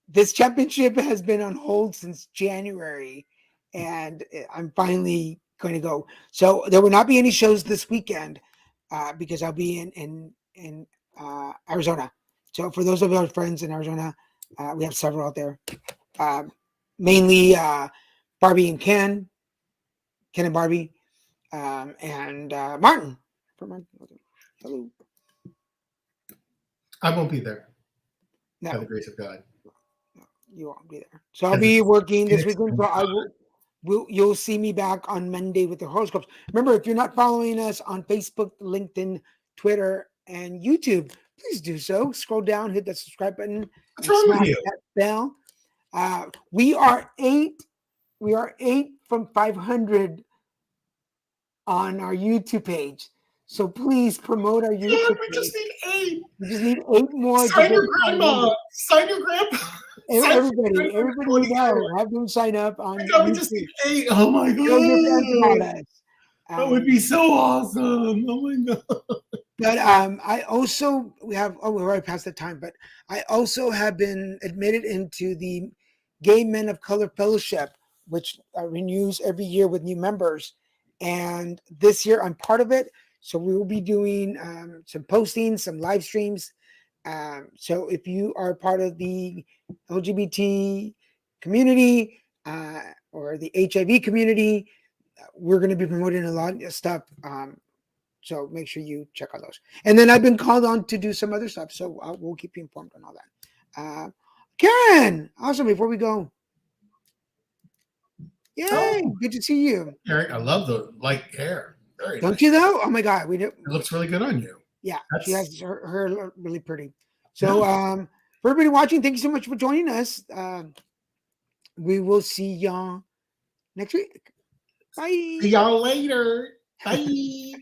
[SPEAKER 4] This championship has been on hold since January, and I'm finally going to go. So there will not be any shows this weekend. because I'll be in Arizona. So for those of our friends in Arizona, we have several out there. Mainly Barbie and Ken and Barbie, and Martin. Hello.
[SPEAKER 3] I won't be there.
[SPEAKER 4] No.
[SPEAKER 3] By the grace of God.
[SPEAKER 4] You won't be there. So I'll be working this weekend. So I will. You'll see me back on Monday with the horoscopes. Remember, if you're not following us on Facebook, LinkedIn, Twitter, and YouTube, please do so. Scroll down, hit that subscribe button,
[SPEAKER 3] What's wrong with you?
[SPEAKER 4] that bell. We are 8 from 500 on our YouTube page. So please promote our YouTube
[SPEAKER 3] God, we
[SPEAKER 4] page.
[SPEAKER 3] just need 8.
[SPEAKER 4] We just need 8 more.
[SPEAKER 3] Sign your grandma. Sign your grandpa.
[SPEAKER 4] Everybody we know, have them sign up on
[SPEAKER 3] God, we just need 8. Oh my God.
[SPEAKER 4] Tell your friends about us.
[SPEAKER 3] That would be so awesome. Oh my God.
[SPEAKER 4] But I also we're already past the time, but I also have been admitted into the Gay Men of Color Fellowship, which renews every year with new members. And this year I'm part of it. So we will be doing some postings, some live streams. So if you are part of the LGBT community or the HIV community, we're going to be promoting a lot of stuff. So make sure you check out those. And then I've been called on to do some other stuff. So we'll keep you informed on all that. Karen, awesome. Before we go. Yay. Good to see you.
[SPEAKER 3] Eric, I love the light hair. Very
[SPEAKER 4] Don't
[SPEAKER 3] nice.
[SPEAKER 4] you though? Oh my God.
[SPEAKER 3] It looks really good on you.
[SPEAKER 4] Yeah. She has her hair really pretty. So for everybody watching, thank you so much for joining us. We will see y'all next week. Bye.
[SPEAKER 3] See y'all later. Bye.